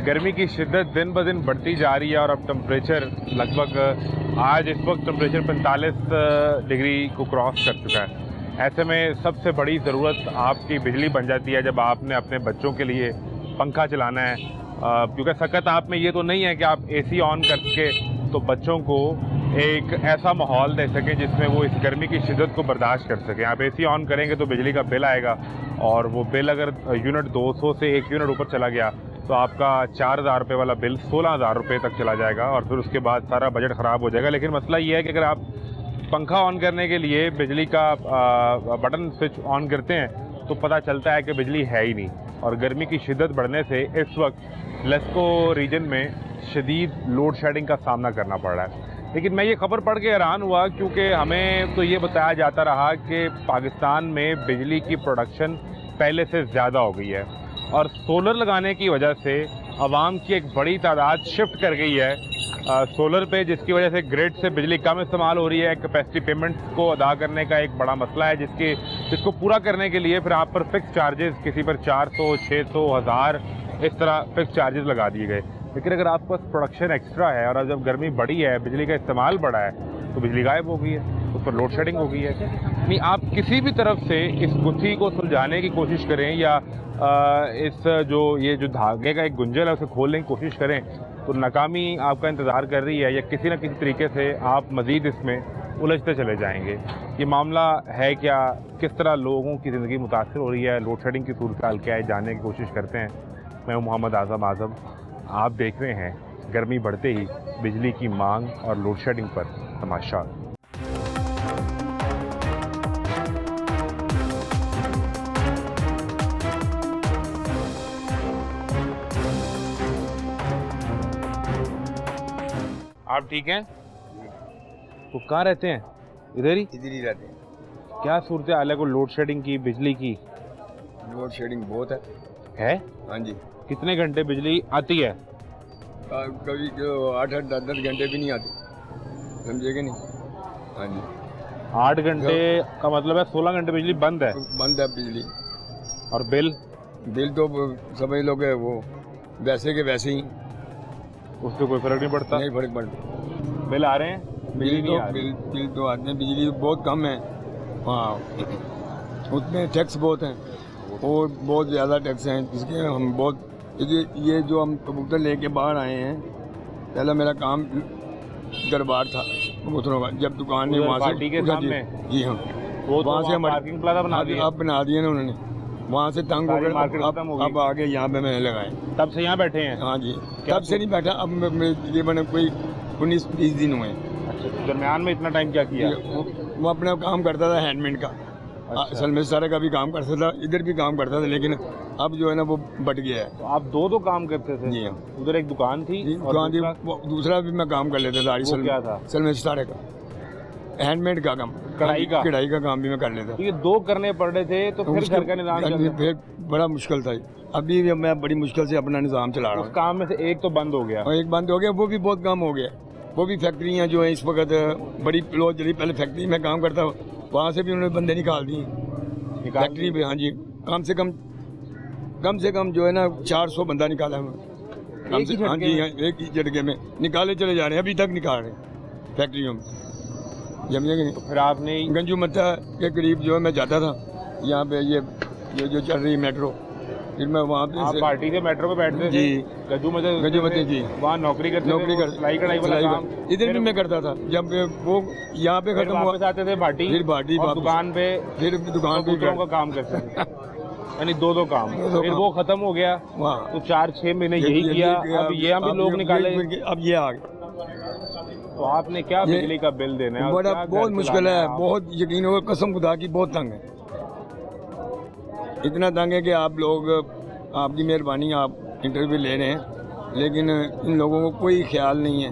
गर्मी की शिद्दत दिन ब दिन बढ़ती जा रही है और अब टेम्परेचर लगभग आज इस वक्त टेम्परेचर 45 डिग्री को क्रॉस कर चुका है। ऐसे में सबसे बड़ी ज़रूरत आपकी बिजली बन जाती है जब आपने अपने बच्चों के लिए पंखा चलाना है, क्योंकि सख्त आप में ये तो नहीं है कि आप एसी ऑन करके तो बच्चों को एक ऐसा माहौल दे सकें जिसमें वो इस गर्मी की शिद्दत को बर्दाश्त कर सकें। आप एसी ऑन करेंगे तो बिजली का बिल आएगा और वो बिल अगर यूनिट 200 से 1 यूनिट ऊपर चला गया तो आपका 4,000 रुपये वाला बिल 16,000 रुपये तक चला जाएगा और फिर उसके बाद सारा बजट ख़राब हो जाएगा। लेकिन मसला ये है कि अगर आप पंखा ऑन करने के लिए बिजली का बटन स्विच ऑन करते हैं तो पता चलता है कि बिजली है ही नहीं। और गर्मी की शिद्दत बढ़ने से इस वक्त लेस्को रीजन में शदीद लोड शेडिंग का सामना करना पड़ रहा है। लेकिन मैं ये खबर पढ़ के हैरान हुआ क्योंकि हमें तो ये बताया जाता रहा कि पाकिस्तान में बिजली की प्रोडक्शन पहले से ज़्यादा हो गई है और सोलर लगाने की वजह से आवाम की एक बड़ी तादाद शिफ्ट कर गई है सोलर पे, जिसकी वजह से ग्रिड से बिजली कम इस्तेमाल हो रही है। कैपेसिटी पेमेंट्स को अदा करने का एक बड़ा मसला है जिसको पूरा करने के लिए फिर आप पर फिक्स चार्जेस, किसी पर 400, 600, 1000 इस तरह फिक्स चार्जेस लगा दिए गए। लेकिन अगर आपके पास प्रोडक्शन एक्स्ट्रा है और जब गर्मी बढ़ी है, बिजली का इस्तेमाल बढ़ा है तो बिजली गायब हो गई है, उस पर लोड शेडिंग हो गई है। नहीं, आप किसी भी तरफ से इस गुत्थी को सुलझाने की कोशिश करें या ये जो धागे का एक गुंजल है उसे खोलने की कोशिश करें तो नाकामी आपका इंतज़ार कर रही है या किसी न किसी तरीके से आप मज़ीद इसमें उलझते चले जाएंगे। ये मामला है क्या, किस तरह लोगों की ज़िंदगी मुतासर हो रही है, लोड शेडिंग की सूरत हाल क्या है, जानने की कोशिश करते हैं। मैं हूं मोहम्मद आज़म, आप देख रहे हैं गर्मी बढ़ते ही बिजली की मांग और लोड शेडिंग पर तमाशा। आप ठीक हैं? तो कहाँ रहते हैं? इधर ही रहते हैं। क्या सूरत हाल है को लोड शेडिंग की, बिजली की? लोड शेडिंग बहुत है? हाँ जी। कितने घंटे बिजली आती है? कभी 8-8, 10-10 घंटे भी नहीं आती, समझे कि नहीं? हाँ जी। 8 घंटे का मतलब है 16 घंटे बिजली बंद है? बंद है बिजली। और बिल तो समझ लो कि वो वैसे के वैसे ही, उससे कोई फर्क नहीं पड़ता? नहीं फर्क पड़ता। बिल आ रहे हैं, बिजली नहीं आ रही। बिल तो आते हैं, बिजली बहुत कम है। हाँ, उसमें टैक्स बहुत हैं और बहुत ज़्यादा टैक्स हैं, जिसके हम बहुत ये जो हम कबूतर लेके बाहर आए हैं, पहला मेरा काम दरबार था कबूतरों का, जब दुकान ने वहाँ से के सामने, जी हाँ, वहाँ से पार्किंग प्लाजा बना दिया। अब बना दिए ना उन्होंने, वहाँ से तंग हो गए, अब आगे यहाँ पे मैंने लगाए। तब से यहाँ बैठे हैं? हाँ जी, तब से नहीं बैठा, अब ये मैंने कोई 19-20 दिन हुए हैं। अच्छा, दरमियान में इतना टाइम क्या किया? वो अपना काम करता था हैंडमेड का। अच्छा। असल में सारे का भी काम करता था, इधर भी काम करता था, लेकिन अब जो है ना वो बट गया है। तो आप दो काम करते थे? जी हाँ। उधर एक दुकान थी और दूसरा भी मैं काम कर लेता था। क्या था? सलमेश सारे का हैंडमेड का काम, कढ़ाई का काम भी मैं कर लेता। तो ये 2 करने पड़ रहे थे तो फिर घर का निजाम फिर बड़ा मुश्किल था। अभी मैं बड़ी मुश्किल से अपना निजाम चला रहा हूँ। उस काम में से एक तो बंद हो गया और एक बंद हो गया, वो भी बहुत कम हो गया। वो भी फैक्ट्रियाँ जो है इस वक्त बड़ी क्लोज चली, पहले फैक्ट्री में काम करता हूँ, वहाँ से भी उन्होंने बंदे निकाल दिए फैक्ट्री भी। हाँ जी, कम से कम जो है ना 400 बंदा निकाला है कम से। हाँ जी, एक ही झटके में निकाले चले जा रहे हैं, अभी तक निकाल रहे हैं फैक्ट्रियों में, समझेंगे। तो फिर आपने गंजू मत्ता के करीब जो है मैं जाता था, यहाँ पे ये जो चल रही मेट्रो, फिर मैं वहाँ पे आप पार्टी के मेट्रो पे बैठते थे? गंजू मत्ते जी, वहाँ नौकरी कर सिलाई कढ़ाई वाला काम इधर भी मैं करता था। जब वो यहाँ पे खत्म हुआ आते थे भाटी, फिर भाटी दुकान पे, फिर दुकान पे का काम करते थे यानी 2 काम। फिर वो खत्म हो गया तो 4-6 महीने यही किया। अब ये हम भी लोग निकाले, अब ये आ गए। तो आपने क्या बिजली का बिल देना है? बड़ा बहुत मुश्किल है, बहुत यकीन हो, कसम खुदा की बहुत तंग है। इतना तंग है कि आप लोग, आपकी मेहरबानी, आप इंटरव्यू ले रहे हैं, लेकिन इन लोगों को कोई ख्याल नहीं है,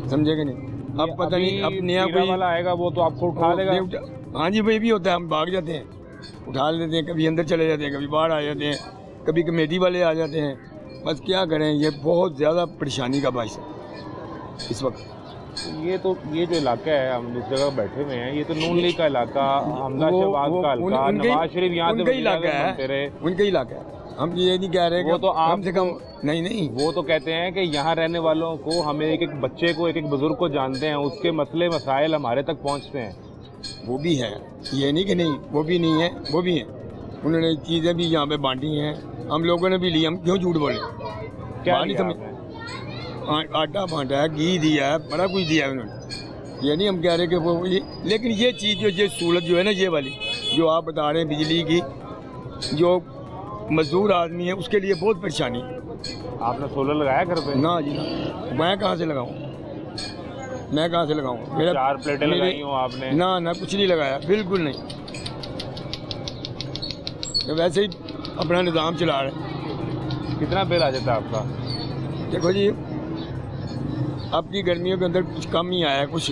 समझे कि नहीं? अब पता नहीं, अब नया कोई वाला आएगा वो तो आपको उठा लेगा। हाँ जी, वही भी होता है, हम भाग जाते हैं, उठा लेते हैं, कभी अंदर चले जाते हैं, कभी बाहर आ जाते हैं, कभी कमेटी वाले आ जाते हैं। बस क्या करें, ये बहुत ज़्यादा परेशानी का बाइस है इस वक्त। ये जो इलाका है, हम जिस जगह बैठे हुए हैं, ये तो नून लीग का इलाका, हमजा शहबाज का हल्का, नवाज शरीफ यहाँ से उनका इलाका है। हम ये नहीं कह रहे वो कि तो आप कम से कम नहीं वो तो कहते हैं कि यहाँ रहने वालों को, हमें एक एक बच्चे को, एक एक बुजुर्ग को जानते हैं, उसके मसले मसाइल हमारे तक पहुँचते हैं। वो भी है, ये नहीं कि नहीं, वो भी नहीं है, वो भी है। उन्होंने चीज़ें भी यहाँ पे बांटी हैं, हम लोगों ने भी ली, हम क्यों झूठ बोले। क्या नहीं लिया समझ, आपने? आटा बांटा है, घी दिया है, बड़ा कुछ दिया है उन्होंने। ये नहीं हम कह रहे कि वो ये, लेकिन ये चीज़ जो, ये सहूलत जो है ना, ये वाली जो आप बता रहे हैं बिजली की, जो मजदूर आदमी है उसके लिए बहुत परेशानी। आपने सोलर लगाया घर पे? ना जी ना, मैं कहाँ से लगाऊं, मैं कहाँ से लगाऊं? मेरा 4 प्लेटें लगाई हो आपने? ना कुछ नहीं लगाया, बिल्कुल नहीं। तो वैसे ही अपना निज़ाम चला रहे। कितना बिल आ जाता है आपका? देखो जी, अब की गर्मियों के अंदर कुछ कम ही आया है कुछ।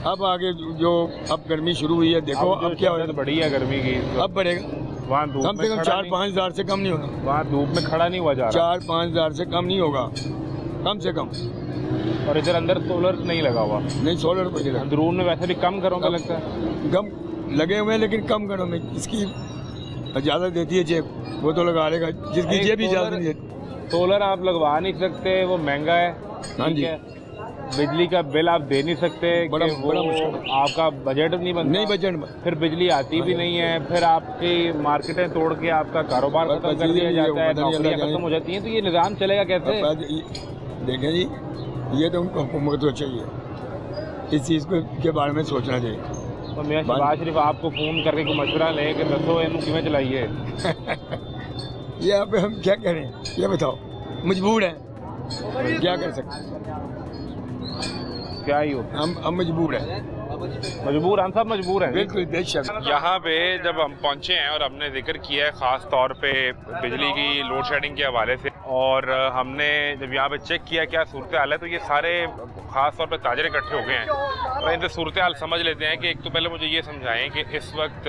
अब आगे जो अब गर्मी शुरू हुई है, देखो अब क्या होगा। बढ़ी है गर्मी की, अब बढ़ेगा वहाँ धूप कम से कम 4-5 हज़ार से कम नहीं होगा। वहाँ धूप में खड़ा नहीं हुआ जा रहा। 4-5 हज़ार से कम नहीं होगा, कम से कम। और इधर अंदर सोलर नहीं लगा हुआ? नहीं, सोलर कोई नहीं लगा। अंदरून में वैसे भी कम घरों में लगता है। कम लगे हुए हैं, लेकिन कम घरों में। इसकी इजाज़त देती है जेब, वो तो लगा लेगा, जिसकी जेब ही इजाज़त नहीं देती। सोलर आप लगवा नहीं सकते, वो महंगा है। हाँ ठीक जी। है। बिजली का बिल आप दे नहीं सकते, बड़ा- कि वो बड़ा मुश्किल। आपका बजट नहीं बनता। नहीं बजट में। फिर बिजली आती भी नहीं है, फिर आपकी मार्केटें तोड़ के आपका कारोबार बस- खत्म बस कर दिया ये जाता है, पता नहीं नौकरियां अल्लाह खत्म हो जाती हैं। तो ये निज़ाम चलेगा कैसे? देखें जी, ये तो उनको हुकूमत को चाहिए इस चीज़ को के बारे में सोचना चाहिए। तो मियाँ शहबाज शरीफ आपको फ़ोन करके कोई मशवरा लें कि दसो इनू किमें चलाइए। ये अब हम क्या करें, ये बताओ, मजबूर हैं, क्या कर सकते क्या ही हो, हम मजबूर हैं, मजबूर, हम सब मजबूर हैं। बिल्कुल बेशक। यहाँ पे जब हम पहुँचे हैं और हमने जिक्र किया है ख़ास तौर पे बिजली की लोड शेडिंग के हवाले से, और हमने जब यहाँ पे चेक किया क्या सूरत हाल है, तो ये सारे ख़ास तौर पे ताजर इकट्ठे हो गए हैं। और इनसे सूरत हाल समझ लेते हैं कि एक तो पहले मुझे ये समझाएं कि इस वक्त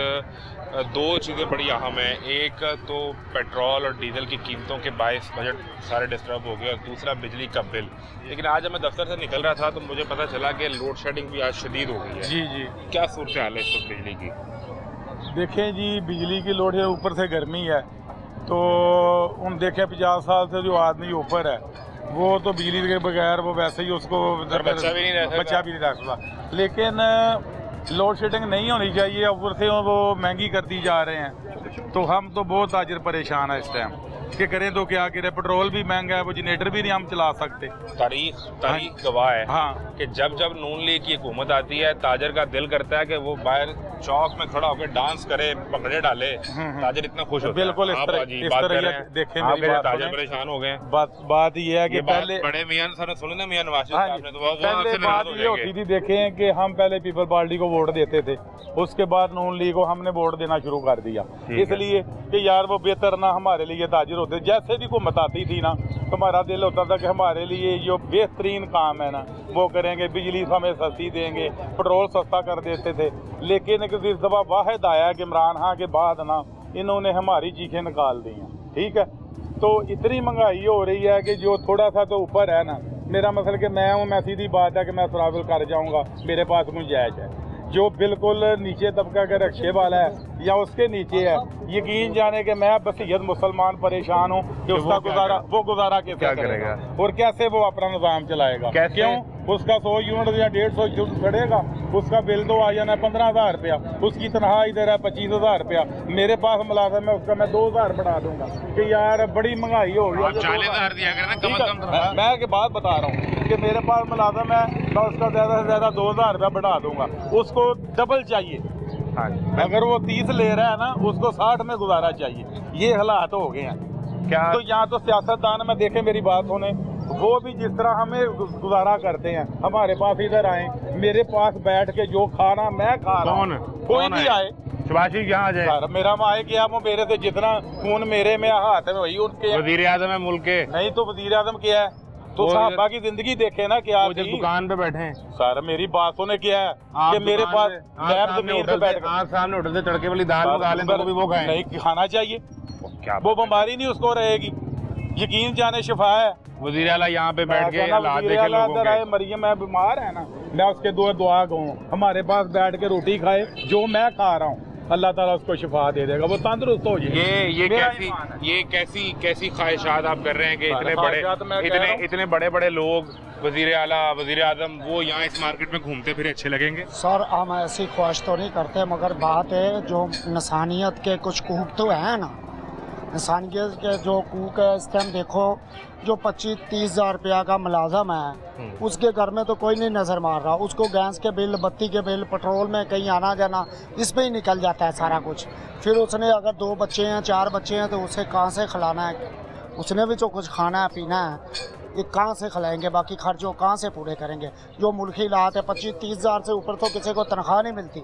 2 चीज़ें बड़ी अहम हैं। एक तो पेट्रोल और डीजल की कीमतों के बायस बजट सारे डिस्टर्ब हो गए, और दूसरा बिजली का बिल। लेकिन आज जब मैं दफ्तर से निकल रहा था तो मुझे पता चला कि लोड शेडिंग भी आज शदीद हो गई है। जी जी, क्या सूरत हाल है इस वक्त बिजली की? देखें जी, बिजली की लोड है, ऊपर से गर्मी है, तो हम देखें 50 साल से जो आदमी ऊपर है वो तो बिजली के बगैर वो वैसे ही उसको बच्चा भी नहीं रह सकता। बच्चा भी नहीं रह सकता। लेकिन लोड शेडिंग नहीं होनी चाहिए, ऊपर से वो महंगी कर दी जा रहे हैं। तो हम तो बहुत ताजर परेशान है इस टाइम कि करें तो क्या करें। पेट्रोल भी महंगा है, वो जनरेटर भी नहीं हम चला सकते। तारीख गवाह है हाँ कि जब जब नून लीग की हुकूमत आती है, ताजर का दिल करता है कि वो बाहर चौक में खड़ा होकर डांस करे, पकड़े डाले। ताजर इतना खुश होता है। बिल्कुल इस आप तरह अजीब इस बात तरह कर रहे ये हैं। देखें, आप मेरी बात ताजर सुनें। परेशान हो गए। बात ये है कि ये बात पहले बड़े मियां सर ने सुने ना, मियां नवाज शरीफ हाँ साहब जी, ने, तो वो पहले आपसे बात नाराज हो ये होती जाएंगे। थी, देखें कि हम पहले पीपल पार्टी को वोट देते थे, उसके बाद नून लीग को हमने वोट देना शुरू कर दिया, इसलिए कि यार वो बेहतर ना हमारे लिए ताजिर होते। जैसे भी हुकूमत आती थी ना, हमारा दिल होता था कि हमारे लिए जो बेहतरीन काम है ना वो करेंगे, बिजली हमें सस्ती देंगे, पेट्रोल सस्ता कर देते थे। लेकिन इस दफ़ा वाहिद आया कि इमरान खान के बाद ना इन्होंने हमारी चीखें निकाल दी हैं। ठीक है, तो इतनी महंगाई हो रही है कि जो थोड़ा सा तो ऊपर है ना, मेरा मतलब कि मैं सीधी बात है कि मैं ट्रैवल कर जाऊंगा, मेरे पास गुंजाइश है। जो बिल्कुल नीचे तबका के रक्शे वाला है या उसके नीचे है, यकीन जाने कि मैं बसीयत मुसलमान परेशान हूँ कि उसका गुजारा कैसे करेगा और कैसे वो अपना निज़ाम चलाएगा। क्यों उसका 100 यूनिट या 150 यूनिट खड़ेगा, उसका बिल तो आ जाना है 15,000 रुपया, उसकी तनख्वाह इधर है 25,000 रुपया, मेरे पास मुलाजम है उसका मैं 2,000 बढ़ा दूंगा कि यार बड़ी महंगाई हो गई। 40,000 दिया करें कम से कम। मैं की बात बता रहा हूँ कि मेरे पास मुलाजम है, मैं उसका ज़्यादा से ज़्यादा 2,000 रुपया बढ़ा दूंगा, उसको डबल चाहिए। हाँ, अगर वो 30 ले रहा है ना, उसको 60 में गुजारा चाहिए। ये हालात हो गए हैं। क्या तो यहाँ तो सियासतदान में देखे, मेरी बात सुने, वो भी जिस तरह हमें गुजारा करते हैं, हमारे पास इधर आए, मेरे पास बैठ के जो खाना मैं खा रहा हूँ, कोई भी आए, शहबाज शरीफ यहाँ आ जाए। सर मेरा माए क्या, वो मेरे से जितना खून मेरे में हाथ है वही उनके। वजीर आजम है मुल्क के, नहीं तो वजीर आजम क्या है, तो साहबा की जिंदगी देखे ना क्या जो दुकान पे बैठे हैं। सर मेरी बात सुने क्या है कि मेरे पास लैब जमीन पे बैठ आप सामने होटल से तड़के वाली दाल मंगा लें तो भी वो खाएं। नहीं खाना चाहिए, क्या वो बीमारी नहीं उसको रहेगी, यकीन जाने शिफा है। वजीर आला यहाँ पे बैठ के हालात देखे वज़ीर आला लोगों अंदर आए, के। मरियम मैं बीमार है ना, मैं उसके दुआ कहूँ, हमारे पास बैठ के रोटी खाए जो मैं खा रहा हूँ। अल्लाह ताला उसको शिफा दे देगा, वो तंदुरुस्त हो जाए। ये कैसी ख्वाहिशात आप कर रहे हैं कि इतने बड़े लोग वजीर आला वजीर आजम वो यहाँ इस मार्केट में घूमते फिर अच्छे लगेंगे? सर हम ऐसी ख्वाहिश तो नहीं करते, मगर बात है जो इंसानियत के कुछ कूक तो है ना, इंसानियत के जो कूक है इस टाइम देखो, जो 25-30 हज़ार रुपया का मुलाजम है उसके घर में तो कोई नहीं नज़र मार रहा, उसको गैस के बिल, बत्ती के बिल, पेट्रोल में कहीं आना जाना इसमें ही निकल जाता है सारा कुछ। फिर उसने अगर 2 बच्चे हैं 4 बच्चे हैं तो उसे कहाँ से खिलाना है, उसने भी तो कुछ खाना है पीना है, ये कहाँ से खिलाएंगे, बाकी खर्चों कहाँ से पूरे करेंगे। जो मुल्की हालात है 25-30 हज़ार से ऊपर तो किसी को तनख्वाह नहीं मिलती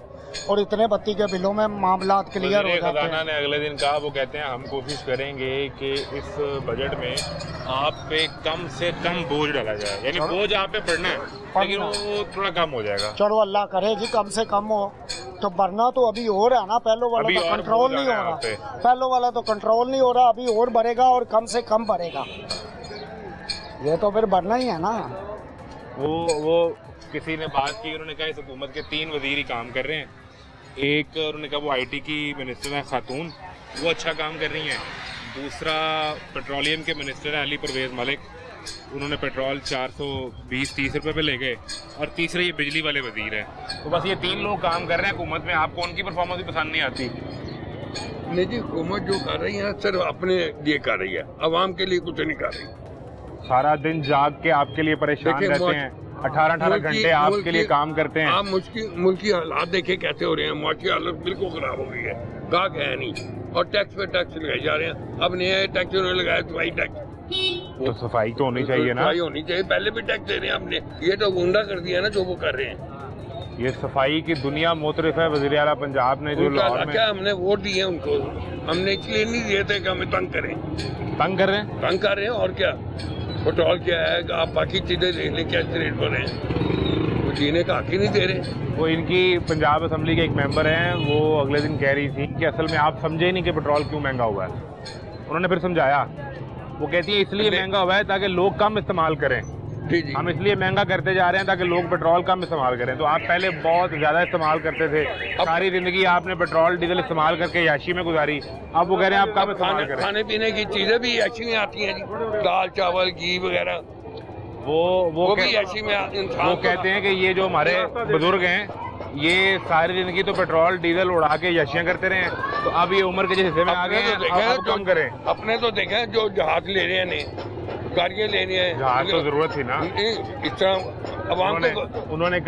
और इतने बत्ती के बिलों में मामला क्लियर हो जाते हैं। ने अगले दिन कहा, वो कहते हैं हम कोशिश करेंगे कि इस बजट में आप पे कम से कम बोझ डाला जाए, यानी बोझ आप पे पड़ना है लेकिन वो थोड़ा कम हो जाएगा। चलो अल्लाह करे जी कम से कम हो, तो बढ़ना तो अभी और है ना, पहले वाला तो कंट्रोल नहीं हो रहा, पहले वाला तो कंट्रोल नहीं हो रहा, अभी और बढ़ेगा और कम से कम बढ़ेगा, ये तो फिर बढ़ना ही है ना। वो किसी ने बात की, उन्होंने कहा इस हुकूमत के 3 वजीर ही काम कर रहे हैं। एक उन्होंने कहा वो आईटी की मिनिस्टर है खातून, वो अच्छा काम कर रही हैं। दूसरा पेट्रोलियम के मिनिस्टर हैं अली परवेज़ मलिक, उन्होंने पेट्रोल 420-30 रुपये पे ले गए। और तीसरे ये बिजली वाले वजीर हैं। तो बस ये 3 लोग काम कर रहे हैं हुकूमत में, आपको उनकी परफॉर्मेंस भी पसंद नहीं आती? नहीं जी, हुकूमत जो कर रही है सिर्फ अपने लिए कर रही है, आवाम के लिए कुछ नहीं कर रही। सारा दिन जाग के आपके लिए परेशान रहते हैं, 18 घंटे आपके लिए काम करते हैं। आप मुल्की हालात देखे कैसे हो रहे हैं, मुआशी हालत बिल्कुल खराब हो गई है, गाहक है नहीं और टैक्स पे टैक्स लगाए जा रहे हैं। अब नया टैक्स उन्होंने लगाया सफाई टैक्स, तो सफाई तो होनी चाहिए ना, सफाई होनी चाहिए, पहले भी टैक्स दे रहे हैं हमने, ये तो गुंडा कर दिया ना जो वो कर रहे हैं। ये सफाई की दुनिया मोतरफ है। वज़ीर आला पंजाब ने जो लाहौर में, क्या हमने वोट दिए उनको, हमने इसलिए नहीं दिए थे कि हमें तंग करें, तंग कर रहे हैं, तंग कर रहे हैं और क्या। पेट्रोल क्या है, आप बाकी चीजें देख लें क्या रेट पर हैं, वो जीने का हक ही नहीं दे रहे। वो इनकी पंजाब असम्बली के एक मेंबर हैं, वो अगले दिन कह रही थी कि असल में आप समझे ही नहीं कि पेट्रोल क्यों महंगा हुआ है। उन्होंने फिर समझाया, वो कहती है इसलिए महंगा हुआ है ताकि लोग कम इस्तेमाल करें, हम इसलिए महंगा करते जा रहे हैं ताकि लोग पेट्रोल कम इस्तेमाल करें। तो आप पहले बहुत ज़्यादा इस्तेमाल करते थे, सारी ज़िंदगी आपने पेट्रोल डीजल इस्तेमाल करके याशी में गुजारी, अब वो कह रहे हैं आप कम इस्तेमाल करें। खाने पीने की चीज़ें भी याशी में आती हैं जी, दाल चावल घी वगैरह, वो भी याशी में इंसान। वो कहते हैं कि ये जो हमारे बुजुर्ग हैं ये सारी ज़िंदगी तो पेट्रोल डीजल उड़ा के याशियाँ करते रहे हैं, तो अब ये उम्र के जिस हिस्से में आ गए हैं अब कम करें। अपने तो देखें जो जहाज ले रहे हैं, गाड़ियाँ लेनी है, जहाज तो जरूरत थी ना, इस तरह अवाम को उन्होंने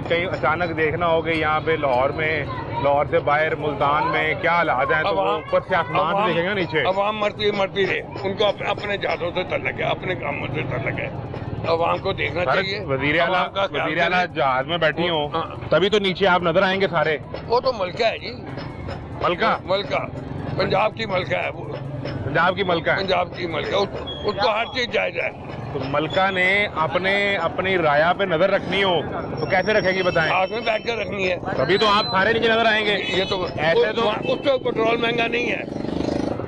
कहीं अचानक देखना हो कि यहाँ पे लाहौर से बाहर मुल्तान में क्या हालात हैं, तो वो ऊपर से आसमान से देखेंगे नीचे, अवाम मरती रहे, उनको अपने जहाजों से तल्लक है, अपने कामों से तल्लक है, अवाम को देखना चाहिए। वजीर आला जहाज में बैठी हो तभी तो नीचे आप नजर आएंगे सारे। वो तो मलका है जी, मलका पंजाब की मलका है, वो पंजाब की मलका है, पंजाब की मलका, उसको हर चीज जायज है। तो मलका ने अपनी राया पे नजर रखनी हो तो कैसे रखेगी बताएं? आग में बैठ कर रखनी है, तभी तो आप सारे नीचे नजर आएंगे। ये तो ऐसे तो उसको पेट्रोल महंगा नहीं है,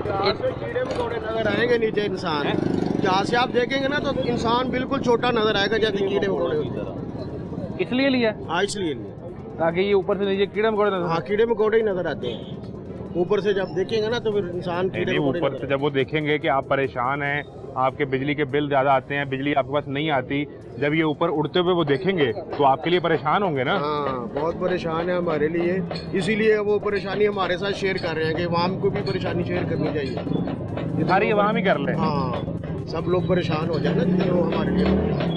कीड़े मकोड़े नजर आएंगे नीचे इंसान, जहाँ से आप देखेंगे ना तो इंसान बिल्कुल छोटा नजर आएगा जैसे कीड़े मकोड़े होते। इसलिए लिया, हाँ इसलिए ताकि ये ऊपर से नीचे कीड़े मकोड़े नजर, हाँ कीड़े मकोड़े ही नजर आते हैं। ऊपर से जब देखेंगे ना तो फिर इंसान कीड़े मकोड़े, ऊपर से जब वो देखेंगे कि आप परेशान हैं, आपके बिजली के बिल ज़्यादा आते हैं, बिजली आपके पास नहीं आती, जब ये ऊपर उड़ते हुए वो देखेंगे तो आपके लिए परेशान होंगे ना। हाँ बहुत परेशान है हमारे लिए, इसीलिए वो परेशानी हमारे साथ शेयर कर रहे हैं कि अवाम को भी परेशानी शेयर करनी चाहिए, सारी अवाम ही कर ले। हाँ सब लोग परेशान हो जाए ना जितने वो हमारे लिए।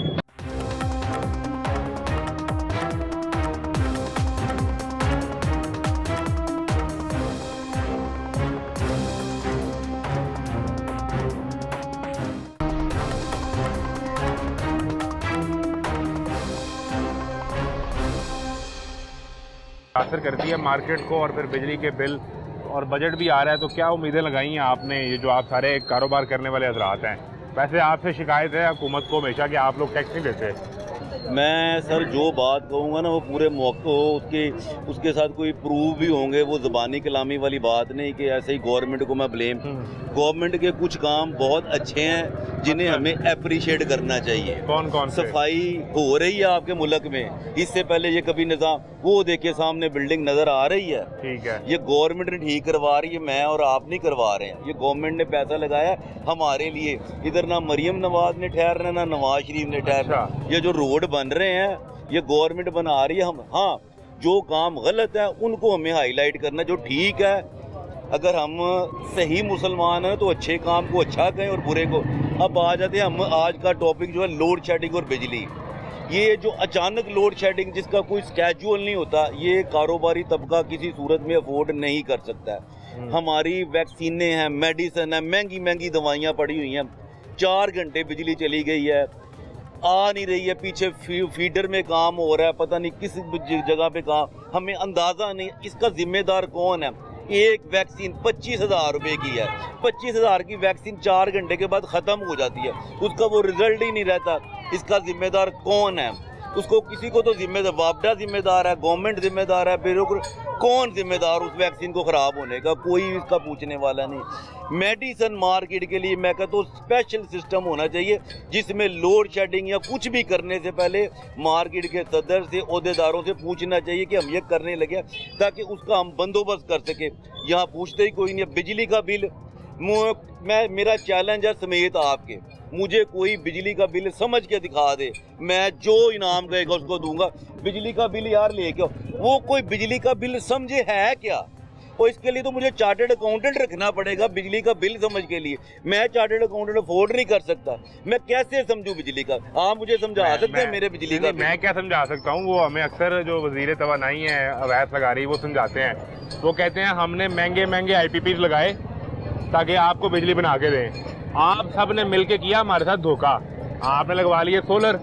असर करती है मार्केट को और फिर बिजली के बिल, और बजट भी आ रहा है, तो क्या उम्मीदें लगाई हैं आपने, ये जो आप सारे कारोबार करने वाले हजरात हैं? वैसे आपसे शिकायत है हुकूमत को हमेशा कि आप लोग टैक्स नहीं देते, मैं सर जो बात कहूँगा ना वो पूरे मौके हो उसके साथ कोई प्रूफ भी होंगे, वो ज़बानी कलामी वाली बात नहीं कि ऐसे ही गवर्नमेंट को मैं ब्लेम। गवर्नमेंट के कुछ काम बहुत अच्छे हैं जिन्हें हमें अप्रिशिएट करना चाहिए। कौन कौन से? सफाई हो रही है आपके मुल्क में, इससे पहले ये कभी निज़ाम, वो देखिए सामने बिल्डिंग नज़र आ रही है, ठीक है, ये गवर्नमेंट ने ठीक करवा रही है, मैं और आप नहीं करवा रहे हैं। ये गवर्नमेंट ने पैसा लगाया हमारे लिए, इधर ना मरियम नवाज ने ठहरना ना नवाज शरीफ ने ठहरना। ये जो रोड बन रहे हैं ये गवर्नमेंट बना रही है। हम हाँ, जो काम गलत है उनको हमें हाईलाइट करना, जो ठीक है अगर हम सही मुसलमान हैं तो अच्छे काम को अच्छा कहें और बुरे को। अब आ जाते हैं हम, आज का टॉपिक जो है लोड शेडिंग और बिजली। ये जो अचानक लोड शेडिंग जिसका कोई स्केड्यूल नहीं होता, ये कारोबारी तबका किसी सूरत में अफोर्ड नहीं कर सकता है। हमारी वैक्सीनें हैं, मेडिसिन है, महंगी महंगी दवाइयाँ पड़ी हुई हैं, 4 घंटे बिजली चली गई है, आ नहीं रही है, पीछे फीडर में काम हो रहा है, पता नहीं किस जगह पे काम, हमें अंदाज़ा नहीं इसका जिम्मेदार कौन है। एक वैक्सीन 25,000 रुपए की है, 25,000 की वैक्सीन 4 घंटे के बाद ख़त्म हो जाती है, उसका वो रिजल्ट ही नहीं रहता। इसका जिम्मेदार कौन है? उसको किसी को तो जिम्मेदार, वापडा जिम्मेदार है, गवर्नमेंट जिम्मेदार है, ब्यूरोक्रेट कौन जिम्मेदार उस वैक्सीन को ख़राब होने का? कोई इसका पूछने वाला नहीं। मेडिसिन मार्केट के लिए मैं कहता हूँ स्पेशल सिस्टम होना चाहिए जिसमें लोड शेडिंग या कुछ भी करने से पहले मार्केट के सदर से, ओहदेदारों से पूछना चाहिए कि हम ये करने लगे, ताकि उसका हम बंदोबस्त कर सके। यहाँ पूछते ही कोई नहीं। बिजली का बिल, मेरा चैलेंज है समेत आपके, मुझे कोई बिजली का बिल समझ के दिखा दे, मैं जो इनाम कहेगा उसको दूंगा। बिजली का बिल यार लेके वो कोई बिजली का बिल समझे है क्या? और इसके लिए तो मुझे चार्टर्ड अकाउंटेंट रखना पड़ेगा बिजली का बिल समझ के लिए। मैं चार्टर्ड अकाउंटेंट अफोर्ड नहीं कर सकता, मैं कैसे समझूं बिजली का? आप मुझे समझा सकते हैं मेरे बिजली का बिल? मैं क्या समझा सकता हूँ, वो हमें अक्सर जो वजीर तवानाई है अवैस लगा रही, वो समझाते हैं। वो कहते हैं हमने महंगे महंगे IPPs लगाए ताकि आपको बिजली बना के दें। आप सब ने मिलके किया हमारे साथ धोखा, आपने लगवा लिए सोलर।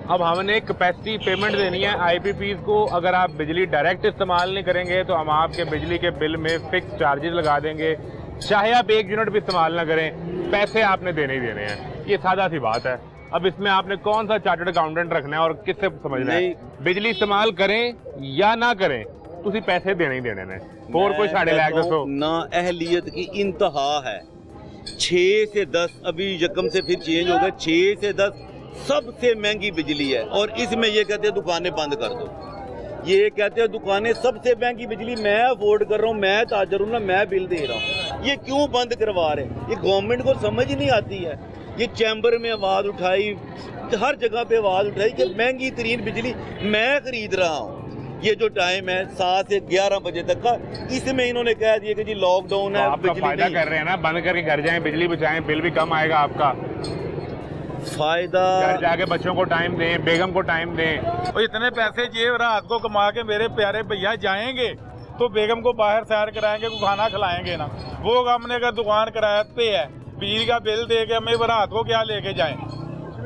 अब हमने कैपेसिटी पेमेंट देनी है IPPs को। अगर आप बिजली डायरेक्ट इस्तेमाल नहीं करेंगे तो हम आपके बिजली के बिल में फिक्स चार्जेस लगा देंगे, चाहे आप 1 यूनिट भी इस्तेमाल ना करें, पैसे आपने देने ही देने हैं। ये सादा सी बात है। अब इसमें आपने कौन सा चार्टर्ड अकाउंटेंट रखना है और किससे समझना है? बिजली इस्तेमाल करें या ना करें, तुसी पैसे देने ही देने ने। और कोई साढ़े लाख दसो ना, अहलियत की इंतहा है। 6 से 10 अभी यकम से फिर चेंज हो गया, 6 से 10 सबसे महंगी बिजली है। और इसमें ये कहते हैं दुकानें बंद कर दो, ये कहते हैं दुकानें सबसे महंगी बिजली मैं अफोर्ड कर रहा हूँ, मैं ताजर हूँ ना, मैं बिल दे रहा हूँ, ये क्यों बंद करवा रहे हैं? ये गवर्नमेंट को समझ ही नहीं आती है। ये चैम्बर में आवाज़ उठाई, हर जगह पे आवाज़ उठाई कि महंगी तरीन बिजली मैं खरीद रहा हूँ। ये जो टाइम है 7 से 11 बजे तक का, इसमें इन्होंने कह दिया कि जी लॉकडाउन है, आपका फायदा कर रहे हैं ना, बंद करके घर जाएं, बिजली बचाएं, बिल भी कम आएगा आपका। फायदा घर जाके बच्चों को टाइम दें, बेगम को टाइम दें। और इतने पैसे जेब रात को कमा के मेरे प्यारे भैया जाएंगे तो बेगम को बाहर सैर कराएंगे, को खाना खिलाएंगे ना। वो हमने अगर दुकान किराए पे है, बिजली का बिल दे के हमें रात को क्या लेके जाएं?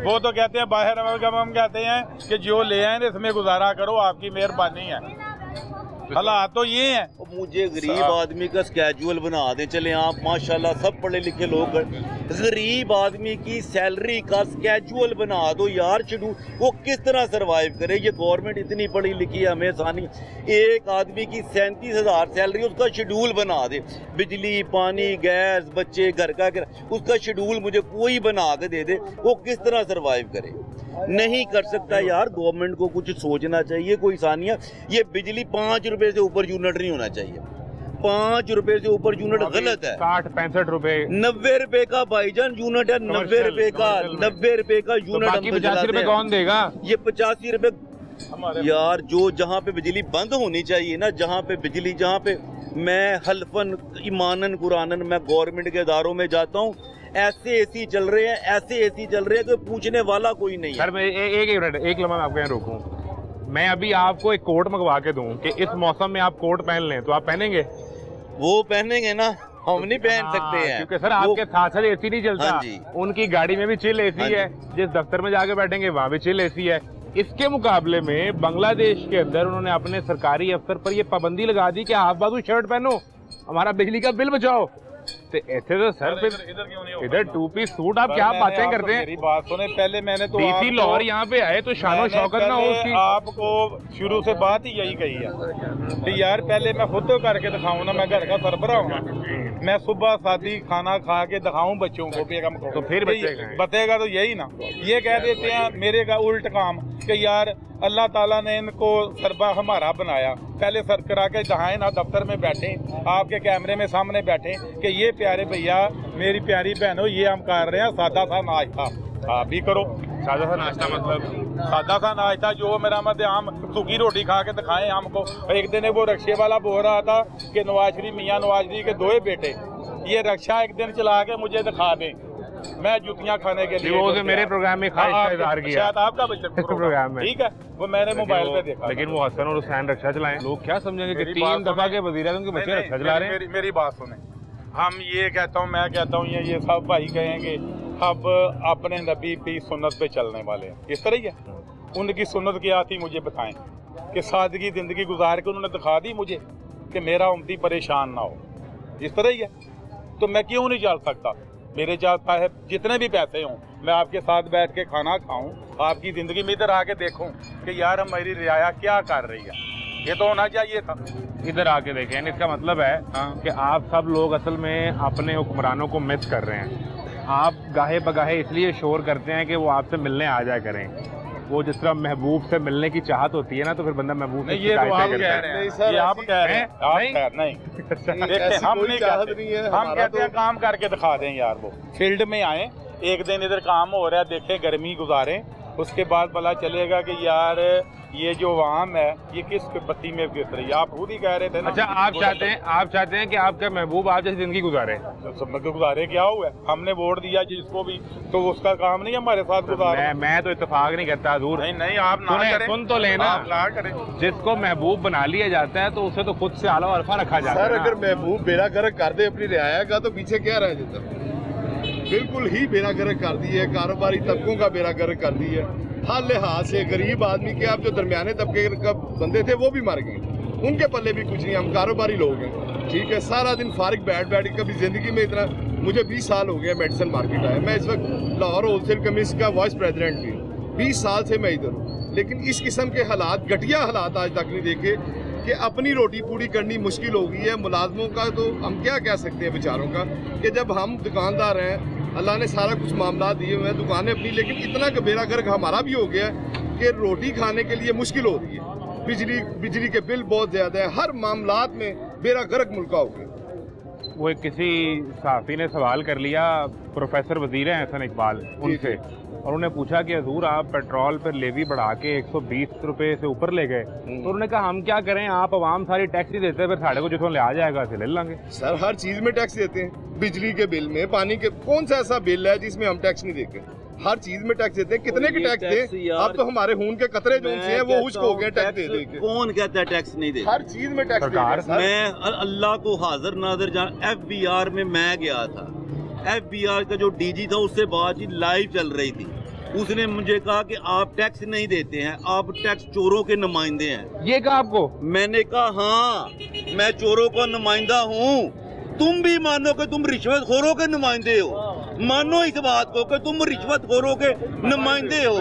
वो तो कहते हैं बाहर, हम कहते हैं कि जो ले आए इसमें गुजारा करो, आपकी मेहरबानी है। हालात तो ये हैं। मुझे गरीब आदमी का स्केड्यूल बना दें, चले आप माशाल्लाह सब पढ़े लिखे लोग, गरीब आदमी की सैलरी का स्केड्यूल बना दो यार, शेड्यूल वो किस तरह सरवाइव करे? ये गवर्नमेंट इतनी पढ़ी लिखी है, हमें आसानी। एक आदमी की 37,000 सैलरी, उसका शेड्यूल बना दे, बिजली पानी गैस बच्चे घर का, उसका शेड्यूल मुझे कोई बना के दे दे, वो किस तरह सरवाइव करे? नहीं कर सकता यार। गवर्नमेंट को कुछ सोचना चाहिए, कोई आसानियाँ। ये बिजली 5 रुपए से ऊपर यूनिट नहीं होना चाहिए, 5 रुपए से ऊपर यूनिट गलत है। 60-65 रुपए, 90 रुपए का भाईजान यूनिट है, 90 रुपए का, 90 रुपए का यूनिट। बाकी 85 रुपए कौन देगा? ये 85 रुपए यार। जो जहाँ पे बिजली बंद होनी चाहिए ना, जहाँ पे बिजली, जहाँ पे मैं हल्फन ईमानन कुरानन मैं गवर्नमेंट के इदारों में जाता हूँ, ऐसे एसी चल रहे हैं, ऐसे एसी चल रहे हैं कि पूछने वाला कोई नहीं है। सर मैं एक लम्हा आपको यहाँ रोकूं। मैं अभी आपको एक कोट मंगवा के दूं कि इस मौसम में आप कोट पहन लें, तो आप पहनेंगे? वो पहनेंगे ना, हम नहीं पहन सकते हैं, क्योंकि सर आपके साथ साथ एसी नहीं चलता। हाँ जी। उनकी गाड़ी में भी चिल एसी है, जिस दफ्तर में जाके बैठेंगे वहाँ भी चिल एसी है। इसके मुकाबले में बांग्लादेश के अंदर उन्होंने अपने सरकारी अफसर पर यह पाबंदी लगा दी कि हाफ बाजू शर्ट पहनो, हमारा बिजली का बिल बचाओ। तो ऐसे तो सर फिर इधर क्यों नहीं हो इधर टू पीस सूट आप क्या बातें करते हैं? मेरी बात सुने, पहले मैंने तो डीसी आपको- लाहौर यहाँ पे आए तो शानो मैंने शौकत ना हो पहले उसकी। आपको शुरू से बात ही यही कही है कि यार पहले मैं खुद तो करके दिखाऊं ना, मैं घर का सरबराह हूँ। मैं सुबह शादी खाना खा के दिखाऊं बच्चों को, बेगम को, तो फिर बच्चे खाएं। बतेगा तो यही ना। ये कह देते हैं मेरे का उल्ट काम कि यार अल्लाह ताला ने इनको सरबा हमारा बनाया, पहले सर करा के दिखाएं ना, दफ्तर में बैठे आपके कैमरे में सामने बैठे कि ये प्यारे भैया मेरी प्यारी बहनों ये हम कर रहे हैं सादा सा नाश्ता, आप भी करो सादा सा नाश्ता मतलब सादा सा नाश्ता जो मेरा मत हम सूखी रोटी खा के दिखाएं हमको। एक दिन वो रक्शे वाला बोल रहा था कि नवाज शरीफ मियाँ नवाज शरीफ के 2 बेटे ये रक्षा एक दिन चला के मुझे दिखा दें, मैं जुतियां खाने के लिए। वो उसने मेरे प्रोग्राम में ख्वाहिश का इजहार किया, शायद आपका बच्चा प्रोग्राम में, ठीक है, वो मैंने मोबाइल पे देखा। लेकिन वो हसन और हुसैन रक्षा चलाएं, लोग क्या समझेंगे कि मेरी 3 बात दफा सुने। के वज़ीर-ए-आज़म के बच्चे नहीं, रक्षा चला रहे हैं। मेरी बात सुने, हम ये कहता हूँ मैं कहता हूँ ये सब भाई कहेंगे अब अपने नबी की सुन्नत पे चलने वाले हैं, इस तरह ही है। उनकी सुन्नत क्या थी मुझे बताएं कि सादगी जिंदगी गुजार के उन्होंने दिखा दी मुझे कि मेरा उम्मती परेशान ना हो, इस तरह ही है। तो मैं क्यों नहीं चल सकता? मेरे चाहे जितने भी पैसे हों मैं आपके साथ बैठ के खाना खाऊं, आपकी ज़िंदगी में इधर आके देखूं कि यार हमारी रियाया क्या कर रही है, ये तो होना चाहिए था। इधर आके देखें, यानी इसका मतलब है कि आप सब लोग असल में अपने हुक्मरानों को मिस कर रहे हैं। आप गाहे बगाहे इसलिए शोर करते हैं कि वो आपसे मिलने आ जाया करें। वो जिस तरह महबूब से मिलने की चाहत होती है ना, तो फिर बंदा महबूब से नहीं, ये तो शिकायतें आप करता कह है। रहे हैं, ये आप कह रहे हैं, आप नहीं? कह नहीं देखते, हम नहीं कहते, हम कहते हैं काम करके दिखा दें यार। वो फील्ड में आए, एक दिन इधर काम हो रहा है देखें, गर्मी गुजारें, उसके बाद पता चलेगा कि यार ये जो आवाम है ये किस बत्ती में गिर रही है। आप खुद ही कह रहे थे ना। अच्छा, आप चाहते हैं कि आपका महबूब आप जैसी जिंदगी गुजारे। सब गुजारे क्या हुआ है, हमने वोट दिया जिसको भी, तो उसका काम नहीं हमारे साथ गुजारा। मैं तो इत्तेफाक नहीं करता हजूर। नहीं आप ना करें, सुन तो लेना, आप ना करें। जिसको महबूब बना लिया जाता है तो उसे तो खुद से आला और अल्फा रखा जाता है सर ना। अगर महबूब बेड़ा गर्क कर दे अपनी रियाया का तो पीछे क्या रह जाता? बिल्कुल ही बेड़ा गर्क कर दी है, कारोबारी तबकों का बेड़ा गर्क कर दी है। हर लिहाज से गरीब आदमी के, आप जो दरमियाने तबके का बंदे थे वो भी मर गए, उनके पल्ले भी कुछ नहीं। हम कारोबारी लोग हैं, ठीक है, सारा दिन फारिग बैठ के कभी जिंदगी में इतना, मुझे 20 साल हो गया मेडिसिन मार्केट आया। मैं इस वक्त लाहौर होलसेल कमीशन का वाइस प्रेसिडेंट भी हूँ, 20 साल से मैं इधर हूँ। लेकिन इस किस्म के हालात, घटिया हालात आज तक नहीं देखे कि अपनी रोटी पूरी करनी मुश्किल हो गई है। मुलाजमों का तो हम क्या कह सकते हैं बेचारों का, कि जब हम दुकानदार हैं, अल्लाह ने सारा कुछ मामला दिए हुए हैं, दुकानें अपनी, लेकिन इतना बेड़ा गर्क हमारा भी हो गया है कि रोटी खाने के लिए मुश्किल हो रही है। बिजली के बिल बहुत ज़्यादा है, हर मामलात में बेड़ा गर्क मुल्का हो गया। वो एक किसी सहाफ़ी ने सवाल कर लिया, प्रोफेसर वजीर हैं हसन इकबाल, उनसे, और उन्हें पूछा कि हजूर आप पेट्रोल पर लेवी बढ़ा के 120 रुपए से ऊपर ले गए, तो उन्होंने कहा हम क्या करें, आप आवाम सारी टैक्स ही देते हैं, फिर साढ़े को जितों ले आ जाएगा ले लेंगे। सर हर चीज़ में टैक्स देते हैं, बिजली के बिल में, पानी के, कौन सा ऐसा बिल है जिसमें हम टैक्स नहीं देते? हर चीज में टैक्स देते हैं। कितने के टैक्स दें? अब तो हमारे खून के कतरे जो से हैं वो हुश्क हो गए टैक्स दे दे के। कौन कहता है टैक्स नहीं देते? हर चीज में टैक्स दे रहे हैं सर। मैं अल्लाह को हाजिर नाजिर जान, FBR में मैं गया था, FBR का जो DG था उससे बातचीत लाइव चल रही थी। उसने मुझे कहा कि आप टैक्स नहीं देते हैं, आप टैक्स चोरों के नुमाइंदे हैं। ये कहा आपको? मैंने कहा हाँ, मैं चोरों का नुमाइंदा हूँ। तुम भी मानो कि तुम रिश्वतखोरों के नुमाइंदे हो, मानो इस बात को कि तुम रिश्वतखोरों के नुमाइंदे हो,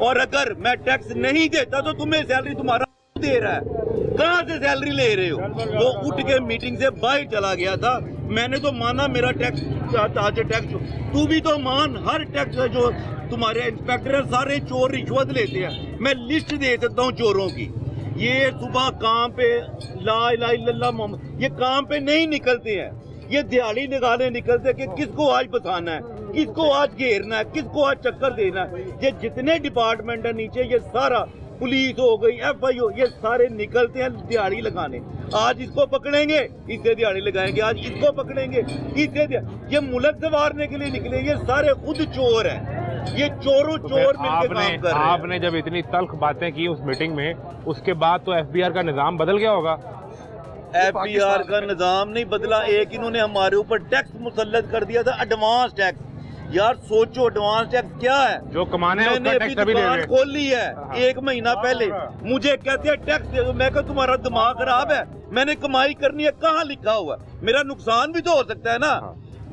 और अगर मैं टैक्स नहीं देता तो तुम्हें सैलरी तुम्हारा दे रहा है, कहाँ से सैलरी ले रहे हो? वो उठ के मीटिंग से बाहर चला गया था। मैंने तो माना मेरा टैक्स आज टैक्स, तू भी तो मान, हर टैक्स जो तुम्हारे इंस्पेक्टर है सारे चोर रिश्वत लेते हैं। मैं लिस्ट दे सकता हूँ चोरों की। ये सुबह काम पे ला इलाहा इल्लल्लाह मोहम्मद, ये काम पे नहीं निकलते हैं, ये दिहाड़ी निकाले निकलते कि किसको आज बसाना है, किसको आज घेरना है, किसको आज चक्कर देना है। ये जितने डिपार्टमेंट है नीचे, ये सारा पुलिस हो गई, FI ये सारे निकलते हैं दिहाड़ी लगाने। आज इसको पकड़ेंगे, इससे दिहाड़ी लगाएंगे, आज इसको पकड़ेंगे, इससे ये मुल्क संवारने के लिए निकले। ये सारे खुद चोर हैं, ये चोरों चोर मिलकर काम कर रहे हैं। आपने जब इतनी तल्ख बातें की उस मीटिंग में, उसके बाद तो FBR का निजाम बदल गया होगा। FBR का निजाम नहीं बदला, एक इन्होंने हमारे ऊपर टैक्स मुसल्लत कर दिया था, एडवांस टैक्स। यार सोचो एडवांस टैक्स क्या है। जो कमाने हैं मैंने उसका अभी टैक्स अभी दे दुकान रहे। खोली है 1 महीना पहले, मुझे कहते हैं टैक्स दे दो। मैं कहा तुम्हारा दिमाग खराब है, मैंने कमाई करनी है, कहाँ लिखा हुआ है? मेरा नुकसान भी तो हो सकता है ना।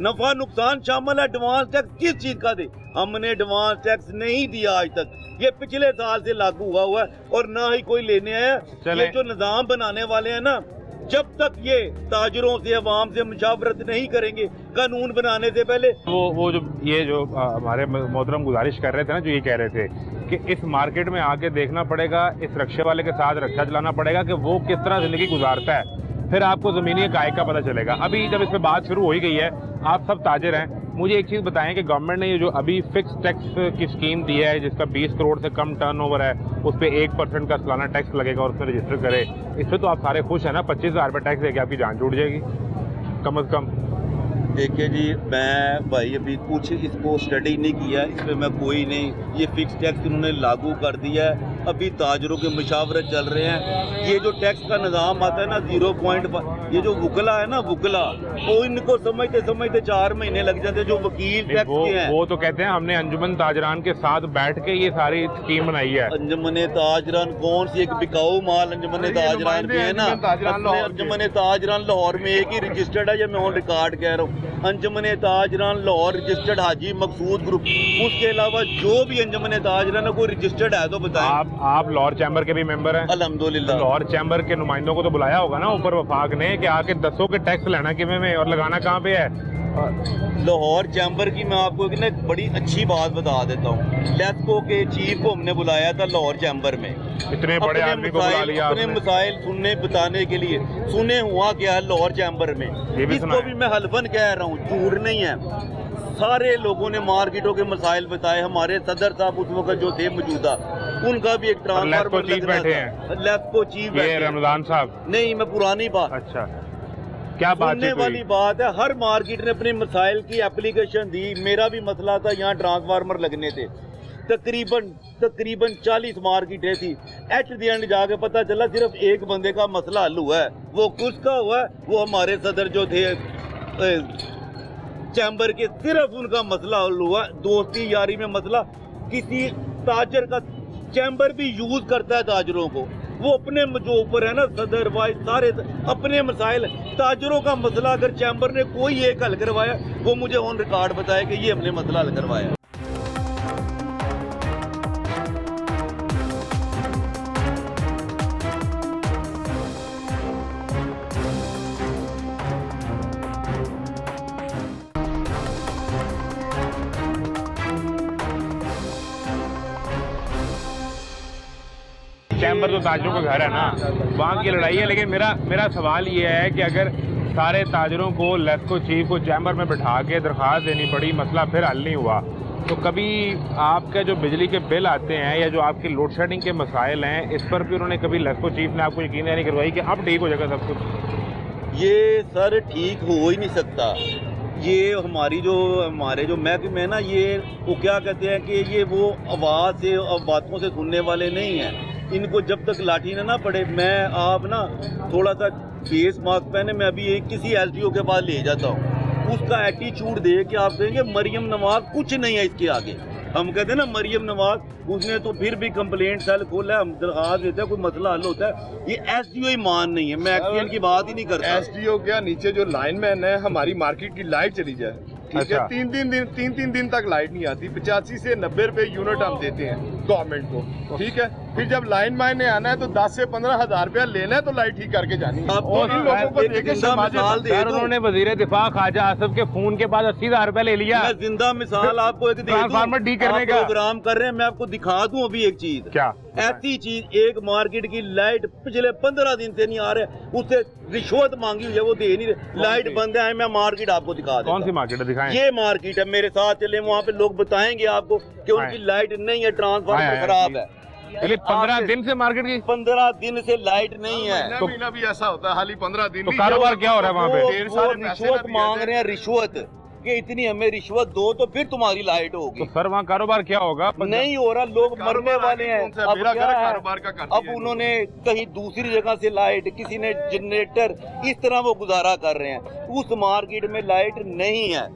नफा नुकसान शामिल है, एडवांस टैक्स किस चीज का दे? हमने एडवांस टैक्स नहीं दिया आज तक, ये पिछले साल से लागू हुआ है और ना ही कोई लेने आया। ये जो निजाम बनाने वाले हैं ना, जब तक ये ताजरों से अवाम से मुशावरत नहीं करेंगे कानून बनाने से पहले, वो जो ये जो हमारे मोहतरम गुजारिश कर रहे थे ना, जो ये कह रहे थे कि इस मार्केट में आके देखना पड़ेगा, इस रक्शे वाले के साथ रक्षा चलाना पड़ेगा कि वो किस तरह जिंदगी गुजारता है, फिर आपको जमीनी काय का पता चलेगा। अभी जब इस पे बात शुरू हो ही गई है, आप सब ताजिर हैं, मुझे एक चीज़ बताएं कि गवर्नमेंट ने ये जो अभी फिक्स टैक्स की स्कीम दी है, जिसका 20 करोड़ से कम टर्नओवर है, उस पर 1% का सालाना टैक्स लगेगा और उसमें रजिस्टर करे, इससे तो आप सारे खुश हैं ना? 25,000 रुपये टैक्स देके आपकी जान छूट जाएगी कम अज़ कम। देखिए जी, मैं भाई अभी कुछ इसको स्टडी नहीं किया, इसमें मैं कोई नहीं, ये फिक्स टैक्स इन्होंने लागू कर दिया है, अभी ताजरों के मुशावरत चल रहे हैं। ये जो टैक्स का निज़ाम आता है ना 0.5, ये जो वकला है ना, वकला, वो इनको समझते समझते 4 महीने लग जाते, जो वकील टैक्स के हैं। वो तो कहते हैं हमने अंजुमन ताजरान के साथ बैठ के ये सारी स्कीम बनाई है। अंजुमन ताजरान कौन सी? एक बिकाऊ माल अंजुमन ताजरान भी है ना। अंजुमन ताजरान लाहौर में एक ही रजिस्टर्ड है, ये मैं ऑन रिकॉर्ड कह रहा हूँ। अंजुमन ताजरान लाहौर रजिस्टर्ड हाजी मकसूद ग्रुप, उसके अलावा जो भी अंजुमन ताजरान है कोई रजिस्टर्ड है तो बताएं। आप लाहौर चैम्बर के भी मेंबर हैं? अल्हम्दुलिल्लाह। लाहौर चैम्बर के नुमाइंदों को तो बुलाया होगा ना ऊपर वफाक ने कि आके दसो कि टैक्स लेना किਵੇਂ में और लगाना कहाँ पे है? लाहौर चैम्बर की मैं आपको एक ना बड़ी अच्छी बात बता देता हूँ। लेस्को के चीफ को हमने बुलाया था लाहौर चैम्बर में, इतने बड़े आदमी को बुला लिया, अपने मसाइल सुनने बताने के लिए। सुने हुआ क्या है लाहौर चैम्बर में, इसको भी मैं हल्फन कह रहा हूँ, झूठ नहीं है। सारे लोगों ने मार्केटों के मसाइल बताए। हमारे सदर साहब उस वक्त जो थे मौजूदा, उनका भी एक ट्रांसफार्मर लगना था। लेस्को चीफ बैठे, रमजान साहब नहीं, मैं पुरानी बात, अच्छा क्या बात वाली बात है। हर मार्केट ने अपने मसाइल की एप्लीकेशन दी। मेरा भी मसला था, यहाँ ट्रांसफार्मर लगने थे, तकरीबन 40 मार्केटें थी। एट द एंड जाके पता चला सिर्फ एक बंदे का मसला हल हुआ है। वो किसका हुआ है? वो हमारे सदर जो थे चैम्बर के, सिर्फ उनका मसला हल हुआ। दोस्ती यारी में मसला, किसी ताजर का चैम्बर भी यूज करता है ताजरों को, वो अपने जो ऊपर है ना सदर वाइस सारे अपने मसाइल। ताजरों का मसला अगर चैम्बर ने कोई एक हल करवाया, वो मुझे ऑन रिकॉर्ड बताया कि ये हमने मसला हल करवाया। चैम्बर तो ताजरों का घर है ना, वहाँ की लड़ाई है। लेकिन मेरा सवाल ये है कि अगर सारे ताजरों को लेस्को चीफ को चैम्बर में बिठा के दरख्वास्त देनी पड़ी, मसला फिर हल नहीं हुआ, तो कभी आपके जो बिजली के बिल आते हैं या जो आपकी लोड शेडिंग के मसाइल हैं, इस पर भी उन्होंने कभी लेस्को चीफ ने आपको यकीन नहीं करवाई कि अब ठीक हो जाएगा सब कुछ? ये सर ठीक हो ही नहीं सकता। ये हमारे जो महकमे है ना, ये वो क्या कहते हैं कि ये वो आवाज़ से बातों से सुनने वाले नहीं हैं। इनको जब तक लाठी ना पड़े, मैं आप ना थोड़ा सा फेस मास्क पहने, मैं अभी एक किसी एसडीओ के पास ले जाता हूँ, उसका एटीट्यूड देख के आप कहेंगे मरियम नवाज कुछ नहीं है इसके आगे। हम कहते हैं ना मरियम नवाज, उसने तो फिर भी कंप्लेंट सेल खोला, हम दरखास्त देते हैं, कोई मसला हल होता है। ये एसडीओ ही मान नहीं है, मैं एक्सीडेंट की बात ही नहीं करता। एसडीओ क्या, नीचे जो लाइनमैन है, हमारी मार्केट की लाइट चली जाए, ठीक है, 3 दिन तक लाइट नहीं आती, 85 से 90 रुपए यूनिट हम देते हैं गवर्नमेंट को, ठीक है। फिर जब लाइन मैन ने आना है तो 10 से 15 हजार रुपया लेना है तो लाइट ठीक करके जानी है। और इन लोगों को देखे उन्होंने वजीर दिफा ख्वाजा आसिफ के फोन के बाद 80,000 रुपया ले लिया। मैं जिंदा मिसाल आपको एक ट्रांसफार्मर डी करने का प्रोग्राम कर रहे हैं, मैं आपको दिखा दूं अभी एक चीज। क्या ऐसी चीज, एक मार्केट की लाइट पिछले 15 दिन से नहीं आ रहे, उससे रिश्वत मांगी हुई है, वो दे नहीं रहे, लाइट बंद है। मैं मार्केट आपको दिखा दूं। कौन सी मार्केट है? दिखाएं। ये मार्केट है, मेरे साथ चले, वहाँ पे लोग बताएंगे आपको कि उनकी लाइट नहीं है, ट्रांसफार्मर खराब है। 15 दिन से मार्केट की 15 दिन से लाइट नहीं है। तो महीना भी ऐसा होता है, हाली 15 दिन। तो कारोबार क्या हो रहा है वहाँ पे? रिश्वत मांग रहे हैं, रिश्वत कि इतनी हमें रिश्वत दो तो फिर तुम्हारी लाइट होगी। तो सर वहाँ कारोबार क्या होगा? नहीं हो रहा, लोग मरने वाले हैं। अब क्या है, कारोबार का अब उन्होंने कहीं दूसरी जगह से लाइट, किसी ने जनरेटर, इस तरह वो गुजारा कर रहे हैं। उस मार्केट में लाइट नहीं है।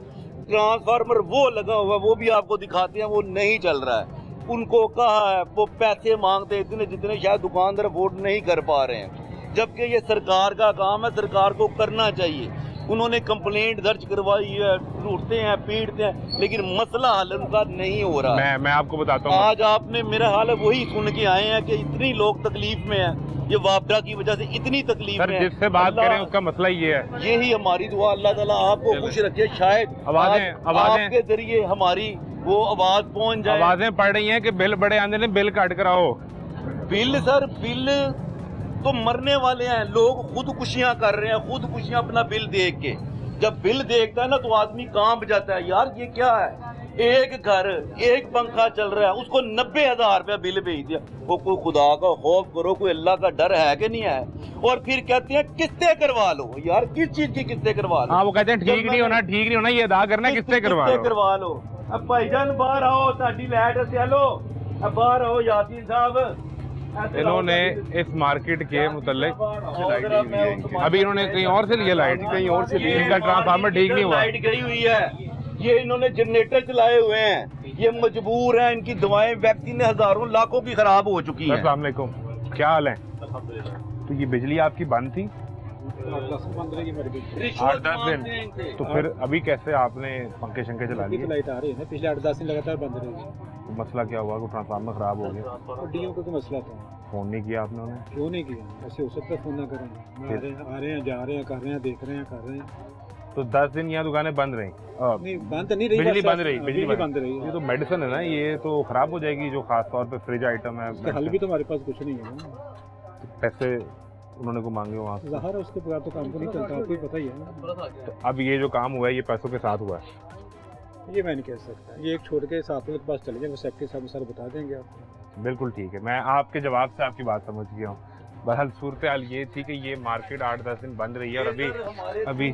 ट्रांसफार्मर वो लगा हुआ है, वो भी आपको दिखाते हैं, वो नहीं चल रहा है। उनको कहा है, वो पैसे मांगते हैं इतने जितने शायद दुकानदार अफोर्ड नहीं कर पा रहे हैं, जबकि ये सरकार का काम है, सरकार को करना चाहिए। उन्होंने कंप्लेंट दर्ज करवाई है, लूटते हैं, पीटते हैं, लेकिन मसला हल उनका नहीं हो रहा। मैं आपको बताता हूँ, आज आपने मेरा हाल वही सुन के आए हैं कि इतनी लोग तकलीफ में हैं, ये वापडा की वजह से इतनी तकलीफ सर में जिससे बात करें उसका मसला ये है। यही हमारी दुआ, अल्लाह ताला आपको खुश रखे, शायद आवाजें आपके जरिए हमारी वो आवाज पहुंच जाए। आवाजें पड़ रही हैं कि बिल बड़े आंदे ने बिल काट कराओ। बिल सर, बिल तो मरने वाले हैं, लोग खुदकुशियां कर रहे हैं, खुदकुशियां अपना बिल देख के। जब बिल देखता है ना तो आदमी कांप जाता है, यार ये क्या है, एक घर एक पंखा चल रहा है, उसको 90,000 रुपया बिल भेज दिया। वो कोई खुदा का खौफ करो, कोई अल्लाह का डर है कि नहीं है? और फिर कहते हैं किस्तें करवा लो। यार किस चीज की किस्तें करवा लो? हाँ, वो कहते हैं ठीक नहीं होना, ये अदा करना, किस्तें करवा लो। अब भाईजान बाहर आओ, साडी लाइट चलो, अब बाहर आओ यासीन साहब। इन्होंने इस मार्केट के मुतल्लिक अभी इन्होंने कहीं और से लिया लाइट, कहीं और से लिया, इनका ट्रांसफार्मर ठीक नहीं हुआ। लाइट गई हुई है, ये इन्होंने जनरेटर चलाए हुए हैं, ये मजबूर हैं, इनकी दवाएं वैक्सीन हजारों लाखों की खराब हो चुकी हैं। अस्सलाम वालेकुम, क्या हाल है? तो ये बिजली आपकी बंद थी 8-10 दिन, तो फिर अभी कैसे आपने पंखे शंखे चला लिए? लाइट आ रही है ना, पिछले 8-10 दिन लगातार बंद रही। तो मसला क्या हुआ? कोई ट्रांसफार्मर खराब हो गया? और डीओ का मसला था। फोन नहीं किया आपने उन्हें? क्यों नहीं किया? ऐसे हो सकता है फोन ना करें, आ रहे हैं, जा रहे हैं, कर रहे हैं, देख रहे हैं, कर रहे हैं। तो 10 दिन यहाँ दुकानें बंद रही? नहीं बंद नहीं रही, बिजली बंद रही, बिजली बंद रही। ये तो मेडिसिन है ना, ये तो खराब हो जाएगी, जो खास तौर पे फ्रिज आइटम है। हल भी तो हमारे पास कुछ नहीं है ना। पैसे उन्होंने को मांगे वहाँ से, ज़ाहिर है उसके बगैर तो काम को नहीं चलता, आपको ही पता ही है ना। तो अब ये जो काम हुआ है ये पैसों के साथ हुआ है? ये मैं नहीं कह सकता, ये एक छोड़ के साथ के पास चले जाए, वो सेक्रेटरी साहब सर बता देंगे आपको। बिल्कुल ठीक है, मैं आपके जवाब से आपकी बात समझ गया हूँ। बहरहाल सूरत हाल ये थी कि ये मार्केट 8-10 दिन बंद रही है, और अभी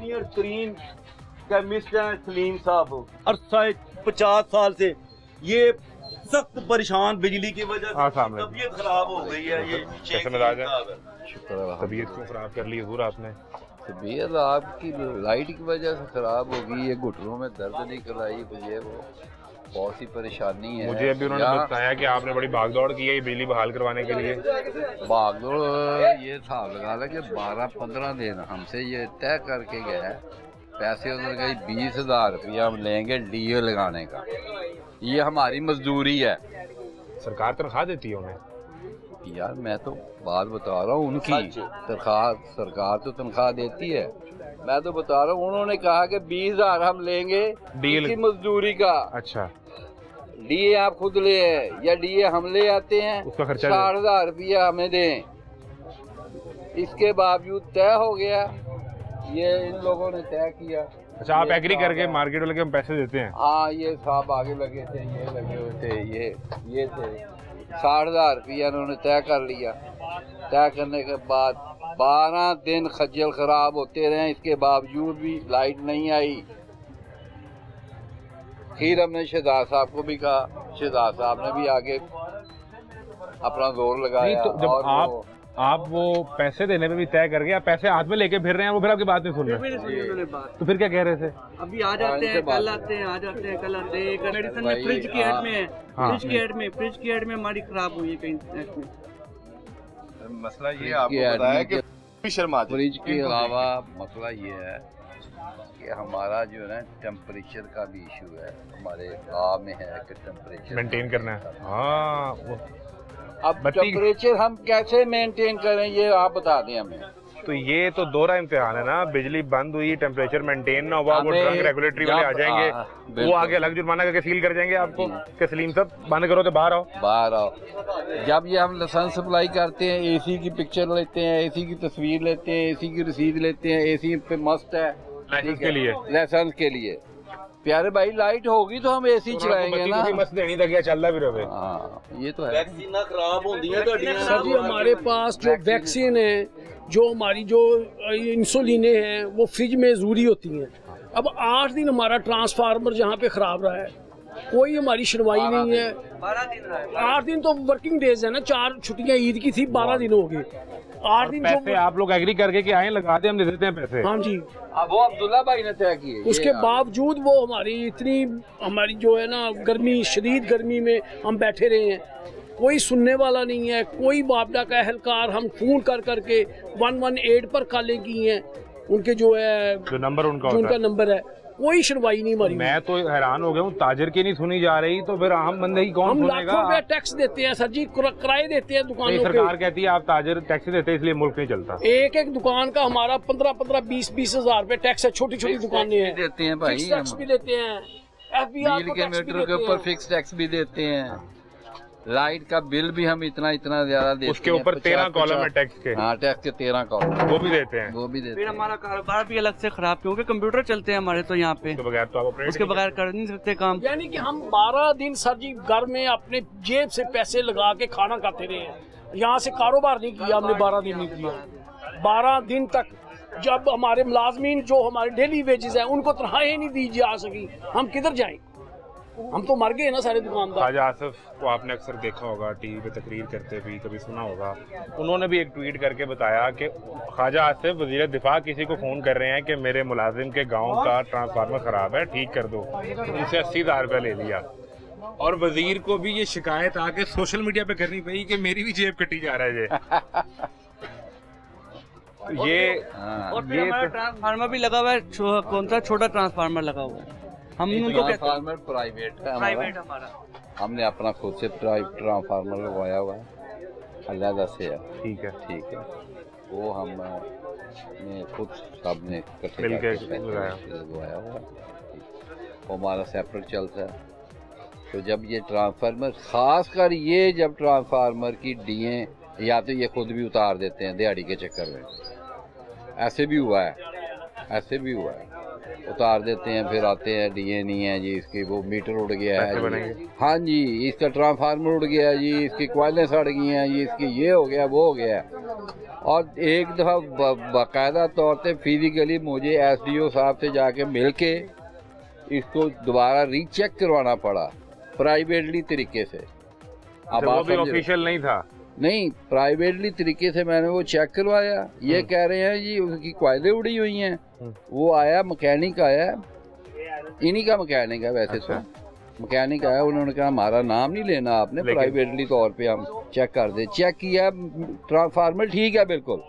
केमिस्ट हैं सलीम साहब, अरसा 50 साल से ये सख्त परेशान बिजली की वजह से, तबीयत खराब हो गई है। ये कैसे मिजाज है? तबीयत क्यों खराब कर ली हुजूर आपने? तबीयत आपकी लाइट की वजह से खराब हो गई है, घुटनों में दर्द निकल आई, मुझे वो बहुत सी परेशानी है। मुझे अभी उन्होंने बताया कि आपने बड़ी भागदौड़ की है ये बिजली बहाल करवाने के लिए। भागदौड़ ये हिसाब लगा ला कि 12-15 दिन हमसे ये तय करके गया, पैसे उधर गई 20,000 रुपया हम लेंगे डीओ लगाने का, ये हमारी मजदूरी है। सरकार तनख्वाह देती है उन्हें? यार मैं तो बात बता रहा हूँ, उनकी तनख्वाह सरकार तो तनख्वाह देती है, मैं तो बता रहा हूँ उन्होंने कहा कि 20,000 हम लेंगे डीए मजदूरी का। अच्छा, डीए आप खुद ले आए या डीए हम ले आते हैं, उसका खर्चा 60,000 रुपया हमें दें। इसके बावजूद तय हो गया, ये इन लोगों ने तय किया। अच्छा, आप एग्री करके मार्केट वाले के हम पैसे देते हैं? हाँ, ये साहब आगे लगे थे, ये लगे हुए थे, ये थे 60,000 रुपया उन्होंने तय कर लिया। तय करने के बाद 12 दिन खज्जल खराब होते रहे, इसके बावजूद भी लाइट नहीं आई। फिर हमने शहजाद साहब को भी कहा, शहजाद साहब ने भी आगे अपना जोर लगाया। तो जब आप वो पैसे देने में भी तय कर गए, आप पैसे हाथ में लेके फिर रहे हैं, वो फिर आपकी बात नहीं सुन रहे, तो फिर क्या कह रहे थे? अभी आ जाते हैं, कल आते हैं, आ जाते हैं, कल आते हैं। मेडिसिन में फ्रिज की ऐड में है, फ्रिज की ऐड में हमारी खराब हुई है कहीं। मसला ये आपको बताया कि शर्मा फ्रिज के अलावा मसला ये है कि हमारा जो है ना टेम्परेचर का भी इशू है, हमारे गाँव में है कि टेम्परेचर मेंटेन करना है। हाँ, अब टेम्परेचर हम कैसे मेंटेन करें ये आप बता दें हमें। तो ये तो दोहरा इम्तिहान है ना, बिजली बंद हुई, टेम्परेचर मेंटेन ना हुआ, वो ड्रग रेगुलेटरी वाले आ जाएंगे, वो आगे अलग जुर्माना करके सील कर जाएंगे आपको कि सलीम साहब बंद करो तो बाहर आओ। जब ये हम लाइसेंस सप्लाई करते हैं, एसी की पिक्चर लेते हैं, एसी की तस्वीर लेते हैं, एसी की रसीद लेते हैं, एसी पे मस्त है लाइसेंस के लिए। प्यारे भाई लाइट होगी तो हम एसी चलाएंगे ना, मस्त देनी तक चलता भी रहे। हाँ, ये तो है। वैक्सीन खराब होती है सर जी, हमारे पास जो वैक्सीन है, जो हमारी जो इंसुलिने हैं, वो फ्रिज में ज़रूरी होती हैं। अब 8 दिन हमारा ट्रांसफार्मर जहाँ पे ख़राब रहा है, कोई हमारी सुनवाई नहीं है। 8 दिन तो वर्किंग डेज है ना, 4 छुट्टियाँ ईद की थी, 12 दिन हो गए। 8 दिन पैसे जो आप लोग एग्री करके कि आए लगा दे, हम दे देते हैं पैसे। हाँ जी, वो अब्दुल्ला भाई ने तय किए। उसके बावजूद वो हमारी जो है ना गर्मी, शदीद गर्मी में हम बैठे रहे हैं, कोई सुनने वाला नहीं है, कोई बापडा का एहलकार, हम फोन कर करके 118 पर कॉलें की हैं, उनके जो है जो नंबर उनका जो होता उनका है। नंबर है, कोई सुनवाई नहीं हमारी। मैं तो हैरान हो गया हूँ, ताजिर की नहीं सुनी जा रही तो फिर आम बंदे की कौन हम सुनेगा? लाखों रुपया टैक्स देते हैं सर जी, किराए देते हैं नहीं, दुकानों सरकार के। कहती है आप ताजिर टैक्स देते हैं इसलिए मुल्क नहीं चलता। एक एक दुकान का हमारा 15-15, 20-20 हजार रुपए टैक्स है। छोटी छोटी दुकानें हैं, देते हैं भाई, फिक्स टैक्स भी देते हैं, FBR बिजली को के टैक्स भी मीटर के देते ऊपर हैं। फिक्स टैक्स भी देते हैं, लाइट का बिल भी हम इतना ज्यादा देते हैं। उसके ऊपर 13 कॉलम है टैक्स के। हाँ, टैक्स के 13 कॉलम वो भी देते हैं। वो भी देते फिर हैं। हमारा कारोबार भी अलग से खराब, क्योंकि कंप्यूटर चलते हैं हमारे तो यहाँ पे, उसके बगैर तो आप ऑपरेट उसके बगैर कर नहीं सकते काम। यानी कि हम 12 दिन सर जी घर में अपने जेब से पैसे लगा के खाना खाते रहे हैं, यहाँ से कारोबार नहीं किया हमने, 12 दिन नहीं किया। 12 दिन तक जब हमारे मुलाजमीन जो हमारे डेली वेजेस हैं उनको तनख्वाहें नहीं दी जा सकी, हम किधर जाएं? हम तो मर गए ना सारे दुकानदार। ख्वाजा आसिफ को आपने अक्सर देखा होगा टीवी पे तकरीर करते भी, कभी सुना होगा, उन्होंने भी एक ट्वीट करके बताया कि ख्वाजा आसिफ वज़ीर दिफा किसी को फ़ोन कर रहे हैं कि मेरे मुलाजिम के गांव का ट्रांसफार्मर ख़राब है, ठीक कर दो। उनसे 80,000 रुपया ले लिया और वज़ीर को भी ये शिकायत आके सोशल मीडिया पे करनी पड़ी कि मेरी भी जेब कटी जा रहा है और फिर हमारा ट्रांसफार्मर भी लगा हुआ है, कौन सा छोटा ट्रांसफार्मर लगा हुआ है, हम उनको ट्रांसफार्मर प्राइवेट है हमारा, हमने अपना खुद से ट्रांसफार्मर लगवाया हुआ है, अलग से है। ठीक है, ठीक है, वो हम खुद सब ने इकट्ठे मिलकर करके लगवाया हुआ है, वो हमारा सेपरेट चलता है। तो जब ये ट्रांसफार्मर, खास कर ये जब ट्रांसफार्मर की डीएं या तो ये खुद भी उतार देते हैं दिहाड़ी के चक्कर में, ऐसे भी हुआ है, ऐसे भी हुआ है, उतार देते हैं, फिर आते हैं डीए नहीं है जी, इसकी वो मीटर उड़ गया है जी, हाँ जी, इसका ट्रांसफार्मर उड़ गया जी, इसकी कॉइलें सड़ गई हैं जी, इसकी ये हो गया वो हो गया। और एक दफ़ा बाकायदा तौर पे फिजिकली मुझे एसडीओ साहब से जाके मिल के इसको दोबारा रीचेक करवाना पड़ा प्राइवेटली तरीके से। अब वो आप भी ऑफिशियल नहीं था? नहीं, प्राइवेटली तरीके से मैंने वो चेक करवाया। ये कह रहे हैं जी उसकी कॉइलें उड़ी हुई हैं। वो आया, मैकेनिक आया, इन्हीं का मैकेनिक है वैसे। अच्छा। तो मैकेनिक आया, उन्होंने कहा हमारा नाम नहीं लेना आपने, प्राइवेटली तौर पे हम चेक कर दे। चेक किया, ट्रांसफार्मर ठीक है बिल्कुल,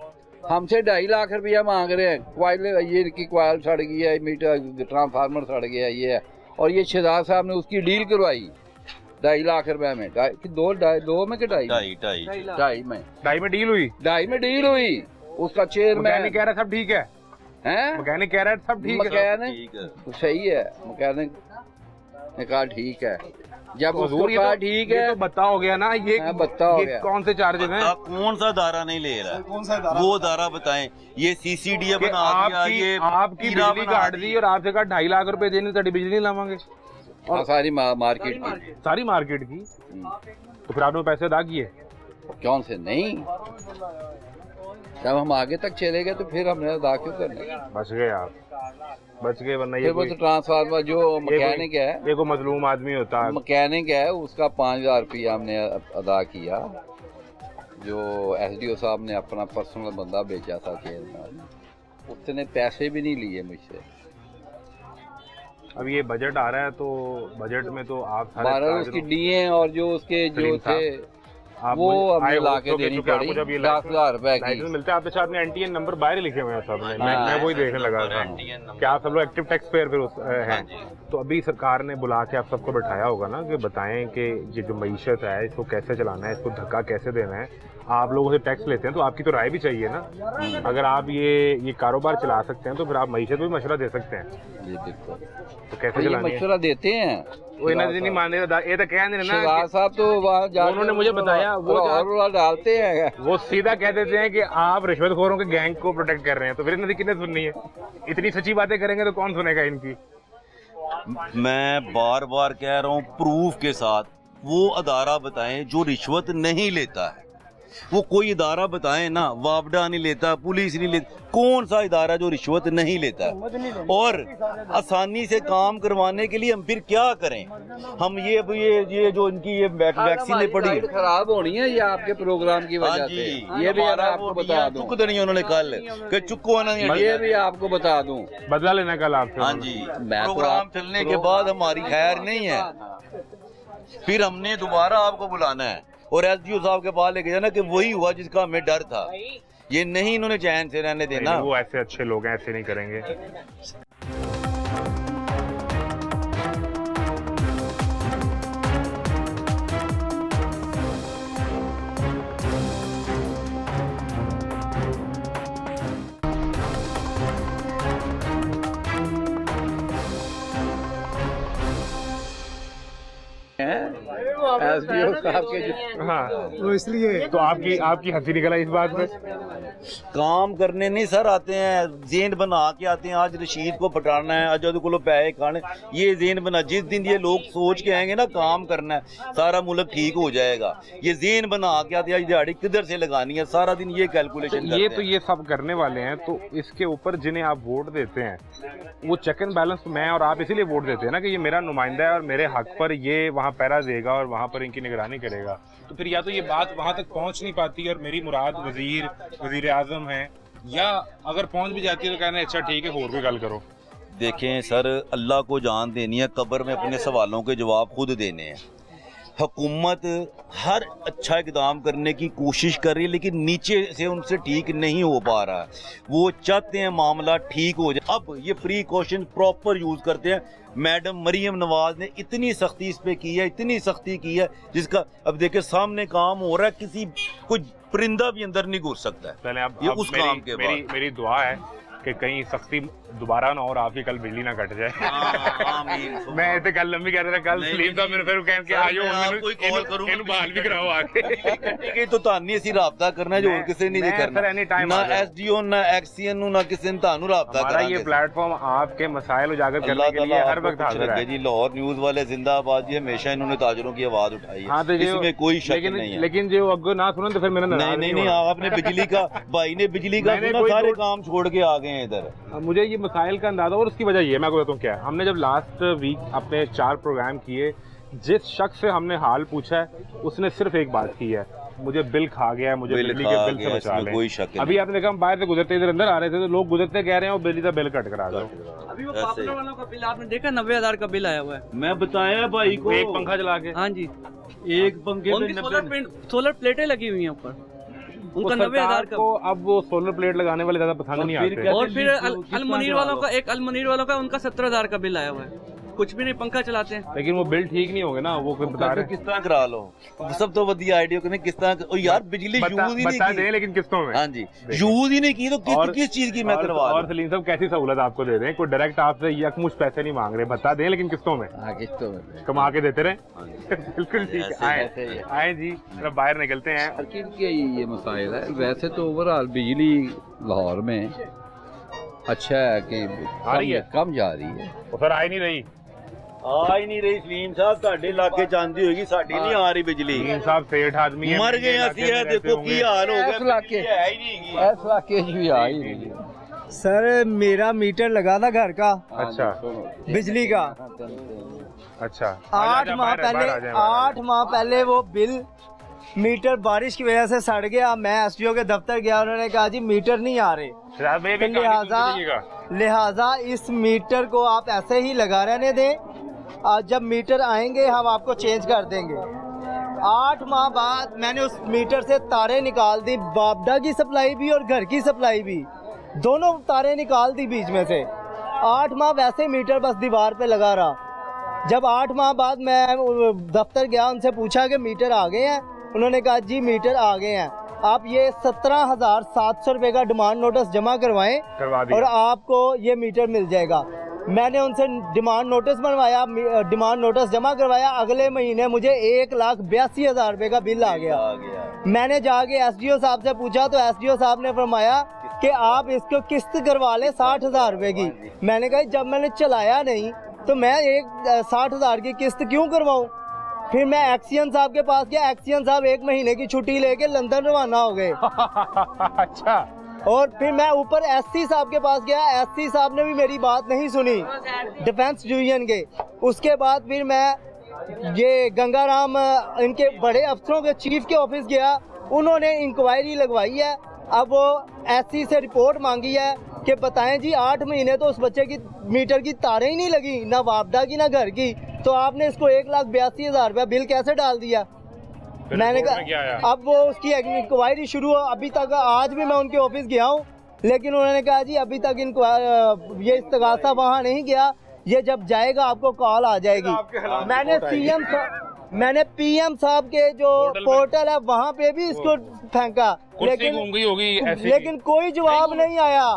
हमसे 2.5 लाख रुपया मांग रहे हैं। कॉइलें, ये की कॉइल सड़ गई है, मीटर ट्रांसफार्मर सड़ गया ये है, और ये शहजाद साहब ने उसकी डील करवाई 2.5 लाख रुपए में। दो में के 2.5 में डील हुई। 2.5 में डील हुई। उसका चेयरमैन मैकेनिक कह रहा सब ठीक है, हैं? मैकेनिक कह रहा है सब ठीक है, मैकेनिक सही है, मैकेनिक ने कहा ठीक है। जब उसको कहा ठीक है, तो बता हो गया ना, ये बता हो गया। कौन से चार्जेस हैं? कौन सा दारा नहीं ले रहा है, कौन सा दारा? वो दारा बताएं। ये सीसीडीए बना दिया, ये आपकी बिजली काट दी और आपसे कहा 2.5 लाख रुपए देने, तो बिजली नहीं लावांगे। और सारी मार्केट की, सारी मार्केट की। तो फिर आपने पैसे अदा किए? कौन से नहीं, जब हम आगे तक चले गए तो फिर हमने अदा क्यों करना। बच गए आप, बच गए, वरना ये वो तो ट्रांसफार्मर जो मैकेनिक है, ये कोई मजलूम आदमी होता है, मैकेनिक है, उसका 5,000 रुपया हमने अदा किया। जो एसडीओ साहब ने अपना पर्सनल बंदा बेचा था चेयरमैन, उसने पैसे भी नहीं लिए मुझसे। अब ये बजट आ रहा है, तो बजट में तो आप सारे उसकी डीए और जो उसके जो थे वो हमें ला के देनी पड़ी 10,000 रुपए की। मिलता है आपके साथ में एनटीएन नंबर बाहर लिखे हुए हैं सब ने, मैं वही देखने लगा था। क्या आप सब लोग एक्टिव टैक्स पेयर फिर हैं? तो अभी सरकार ने बुला के आप सबको बैठाया होगा ना कि बताएं कि ये जो मईशत है इसको कैसे चलाना है, इसको धक्का कैसे देना है। आप लोगों से टैक्स लेते हैं तो आपकी तो राय भी चाहिए ना। अगर आप ये कारोबार चला सकते हैं तो फिर आप मईशत में मशवरा दे सकते हैं। जी बिल्कुल, तो कैसे चलाना है मशवरा देते हैं। वो नहीं मानने, ये तो कह देना ना साहब, तो वहाँ जाके उन्होंने मुझे बताया वो डालते हैं, वो सीधा कह देते हैं कि आप रिश्वतखोरों के गैंग को प्रोटेक्ट कर रहे हैं। तो फिर इन्हें कितने सुननी है? इतनी सच्ची बातें करेंगे तो कौन सुनेगा इनकी? मैं बार बार कह रहा हूँ, प्रूफ के साथ वो अदारा बताएं जो रिश्वत नहीं लेता है। वो कोई इदारा बताएं ना, वापडा नहीं लेता, पुलिस नहीं लेती, कौन सा इदारा जो रिश्वत नहीं लेता? और आसानी से काम करवाने के लिए हम फिर क्या करें? हम ये जो इनकी ये वैक्सीन पड़ी है खराब होनी है ये आपके प्रोग्राम की वजह से, ये भी मैं आपको बता दूं। चुक नहीं उन्होंने कल कि चुको ना, ये भी आपको बता दूं, बदला लेना कल आपसे। हाँ जी, प्रोग्राम चलने के बाद हमारी खैर नहीं है, फिर हमने दोबारा आपको बुलाना है और एसडीओ साहब के पास लेके जाना कि वही हुआ जिसका हमें डर था। ये नहीं इन्होंने चैन से रहने देना। वो ऐसे अच्छे लोग हैं, ऐसे नहीं करेंगे। एसडीओ साहब के हाँ, तो इसलिए तो आपकी हंसी निकला इस बात पे। काम करने नहीं सर आते हैं, जेन बना के आते हैं, आज रशीद को पटाना है, आज को पैसे खाने, ये जेन बना। जिस दिन ये लोग सोच के आएंगे ना काम करना है, सारा मुल्क ठीक हो जाएगा। ये जेन बना के आते हैं, आज दिहाड़ी किधर से लगानी है, सारा दिन ये कैलकुलेशन ये तो ये सब करने वाले हैं। तो इसके ऊपर जिन्हें आप वोट देते हैं, वो चेक एंड बैलेंस मैं और आप इसीलिए वोट देते हैं ना कि ये मेरा नुमाइंदा है और मेरे हक पर ये वहाँ पैरा देगा और वहाँ पर इनकी निगरानी करेगा। तो फिर या तो ये बात वहाँ तक पहुँच नहीं पाती और मेरी मुराद वजीर आजम है, या अगर पहुँच भी जाती है तो कहना अच्छा ठीक है और भी गल करो। देखें सर, अल्लाह को जान देनी है, कब्र में अपने सवालों के जवाब खुद देने हैं। हुकूमत हर अच्छा इकदाम करने की कोशिश कर रही है, लेकिन नीचे से उनसे ठीक नहीं हो पा रहा है। वो चाहते हैं मामला ठीक हो जाए, अब ये प्रीकॉशन प्रॉपर यूज़ करते हैं। मैडम मरियम नवाज ने इतनी सख्ती इस पे की है, इतनी सख्ती की है, जिसका अब देखिए सामने काम हो रहा है, किसी कोई परिंदा भी अंदर नहीं घुस सकता है। पहले अब ये उस काम के बाद मेरी दुआ है कि कहीं सख्ती दोबारा ना और आपकी कल बिजली ना कट जाए। मैं ऐसे कल लंबी कह रहा था, कल सलीम साहब मेरे फिर कह के आयो इन बहाल भी कराओ आके तो तानी ਅਸੀਂ ਰਾਬਤਾ ਕਰਨਾ ਜੋ ਕਿਸੇ नहीं करना, ना एसडीओ ना एक्सीएन ना किसी ने तानू राबता करा। ये प्लेटफॉर्म आपके मसाइल उजागर करने के लिए हर वक्त हाजिर है जी। लाहौर न्यूज़ वाले जिंदाबाद जी, हमेशा इन्होंने ताजरों की आवाज उठाई है। हाँ, तो इसमें कोई शक नहीं है। लेकिन जो अगर ना सुने तो फिर मैंने नहीं आपने बिजली का भाई ने बिजली का सुना, सारे काम छोड़ के आ गए हैं इधर। मुझे ये मसाइल का अंदाजा, और उसकी वजह ये मैं आपको बताता हूँ क्या है। हमने जब लास्ट वीक अपने 4 प्रोग्राम किए, जिस शख्स से हमने हाल पूछा है उसने सिर्फ एक बात की है, मुझे बिल खा गया है, मुझे बिजली के बिल से बचा लें। कोई शक नहीं। अभी आपने देखा हम बाहर से गुजरते इधर अंदर आ रहे थे तो लोग गुजरते कह रहे हैं वो बिजली का बिल कट करा दो। अभी वो पॉपुलर वालों का बिल आपने देखा 90,000 का बिल आया हुआ है। मैं बताया भाई को, एक पंखा चला के। हाँ जी, एक पंखे में सोलर प्लेटें लगी हुई हैं ऊपर, उनका 90,000 का। अब वो सोलर प्लेट लगाने वाले ज्यादा पसंद नहीं आते। और फिर अलमुनीर वालों का उनका 17,000 का बिल आया हुआ है, कुछ भी नहीं, पंखा चलाते हैं। लेकिन वो बिल ठीक नहीं होंगे ना, वो बता रहे किस तरह करा लो। सब तो वधिया आइडिया कि किस तरह यार बिजली यूज ही नहीं की, लेकिन किस्तों में। हाँ जी, यूज ही नहीं की तो किस चीज की मैं करवा। और सलीम साहब कैसी सहूलत आपको दे रहे हैं, कोई डायरेक्ट आपसे यकमुश्त पैसे नहीं मांग रहे, बता दें लेकिन किस्तों में। किस्तों में कमा के देते रहे। बिल्कुल ठीक है, आए जी बाहर निकलते हैं। ये मसाइल है। वैसे तो ओवरऑल बिजली लाहौर में अच्छा है कि कम जा रही है, सर आई नहीं रही सलीम साहब, ਤੁਹਾਡੇ ਇਲਾਕੇ ਚਾਂਦੀ ਹੋਏਗੀ, ਸਾਡੀ नहीं आ रही बिजली। सलीम साहब सेठ आदमी है, मर गए असि है, देखो की हाल हो गया, इस इलाके भी आई नहीं। सर मेरा मीटर लगा था घर का, अच्छा बिजली का, अच्छा 8 माह पहले वो बिल मीटर बारिश की वजह से सड़ गया। मैं एसडीओ के दफ्तर गया, उन्होंने कहा जी मीटर नहीं आ रहे, लिहाजा इस मीटर को आप ऐसे ही लगा रहने दें, जब मीटर आएंगे हम आपको चेंज कर देंगे। 8 माह बाद मैंने उस मीटर से तारें निकाल दी, बाबडा की सप्लाई भी और घर की सप्लाई भी, दोनों तारें निकाल दी बीच में से। 8 माह वैसे मीटर बस दीवार पे लगा रहा। जब 8 माह बाद मैं दफ्तर गया, उनसे पूछा कि मीटर आ गए हैं, उन्होंने कहा जी मीटर आ गए हैं, आप ये 17,700 रुपये का डिमांड नोटिस जमा करवाएं और आपको ये मीटर मिल जाएगा। मैंने उनसे डिमांड नोटिस बनवाया, डिमांड नोटिस जमा करवाया, अगले महीने मुझे 1,82,000 रुपये का बिल आ गया। मैंने जाके एसडीओ साहब से पूछा तो एसडीओ साहब ने फरमाया कि आप इसको किस्त करवा लें 60,000 रुपये की। मैंने कहा जब मैंने चलाया नहीं तो मैं 60,000 की किस्त क्यों करवाऊँ, फिर मैं एक्सियन साहब के पास गया, एक्सियन साहब 1 महीने की छुट्टी लेके लंदन रवाना हो गए। अच्छा। और फिर मैं ऊपर एससी साहब के पास गया, एससी साहब ने भी मेरी बात नहीं सुनी, डिफेंस डिवीजन के। उसके बाद फिर मैं ये गंगाराम इनके बड़े अफसरों के चीफ के ऑफिस गया, उन्होंने इंक्वायरी लगवाई है। अब वो एससी से रिपोर्ट मांगी है कि बताएं जी 8 महीने तो उस बच्चे की मीटर की तारें ही नहीं लगी, ना वापडा की ना घर की, तो आपने इसको 1,82,000 रुपया बिल कैसे डाल दिया? मैंने कहा अब वो उसकी इंक्वायरी शुरू हो, अभी तक आज भी मैं उनके ऑफिस गया हूँ, लेकिन उन्होंने कहा जी अभी तक ये इस्तगासा वहाँ नहीं गया, ये जब जाएगा आपको कॉल आ जाएगी। मैंने पीएम साहब के जो पोर्टल है वहाँ पे भी इसको फेंका, लेकिन कोई जवाब नहीं आया।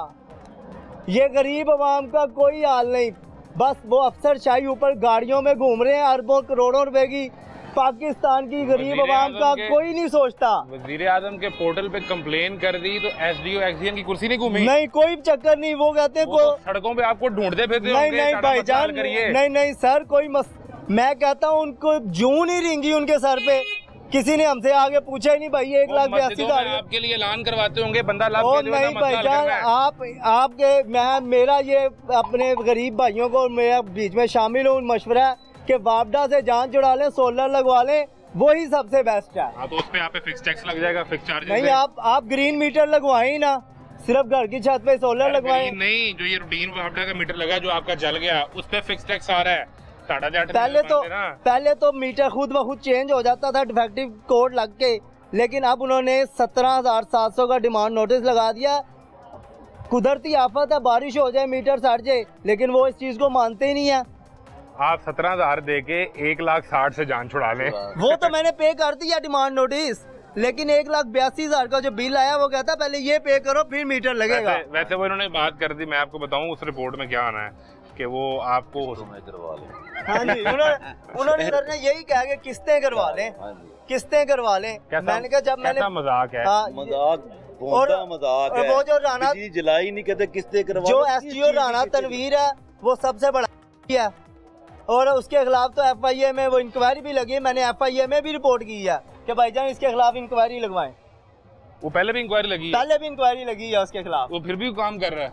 ये गरीब आवाम का कोई हाल नहीं, बस वो अफसरशाही ऊपर गाड़ियों में घूम रहे हैं, अरबों करोड़ों रुपए की। पाकिस्तान की गरीब आवाम का कोई नहीं सोचता। वजीर आजम के पोर्टल पे कंप्लेन कर दी तो एसडीओ एक्सियन की कुर्सी नहीं घूमी? नहीं, कोई चक्कर नहीं। वो कहते को सड़कों पे आपको ढूंढते फिरते नहीं नहीं भाईजान, नहीं सर, कोई मैं कहता हूँ उनको जूं नहीं रिंगी उनके सर पे, किसी ने हमसे आगे पूछा ही नहीं भाई। 1,82,000 आपके लिए ऐलान करवाते होंगे, बंदा लाभ नहीं भाईजान, आपके मेरा ये अपने गरीब भाइयों को मेरा बीच में शामिल हूँ, मशवरा है कि वापडा से जान जुड़ा लें, सोलर लगवा लें, वही सबसे बेस्ट है। हाँ, तो उस पे आप पे फिक्स टैक्स लग जाएगा, फिक्स चार्जेस नहीं। आप ग्रीन मीटर लगवाएं ना, सिर्फ घर की छत पे सोलर लगवाएं। नहीं, जो ये रूटीन वापडा का मीटर लगा जो आपका जल गया, उस पे फिक्स टैक्स आ रहा है। पहले तो मीटर खुद ब खुद चेंज हो जाता था डिफेक्टिव कोड लग के, लेकिन अब उन्होंने 17,700 का डिमांड नोटिस लगा दिया। कुदरती आफत है, बारिश हो जाए मीटर सड़ जाए, लेकिन वो इस चीज को मानते ही नहीं है। आप 17,000 दे के 1,60,000 से जान छुड़ा लें। वो तो मैंने पे कर दिया डिमांड नोटिस, लेकिन 1,82,000 का जो बिल आया वो कहता पहले ये पे करो फिर मीटर लगेगा। वैसे वो इन्होंने बात कर दी, मैं आपको बताऊं उस रिपोर्ट में क्या आना है कि वो आपको करवा लें। हाँ जी, उन्होंने सर ने यही कहा कि किस्तें करवा लें, किस्तें करवा लें। मैंने कहा जब मैंने मजाक है, मजाक है, वो जो राणा जुलाई नहीं कहते किस्तें करवा, जो एसडीओ राणा तनवीर है वो सबसे बड़ा है, और उसके खिलाफ तो FIA में वो इंक्वायरी भी लगी। मैंने FIA में भी रिपोर्ट की है कि भाईजान इसके खिलाफ इंक्वायरी लगवाएं। वो पहले भी इंक्वायरी लगी है उसके खिलाफ, वो फिर भी काम कर रहा है,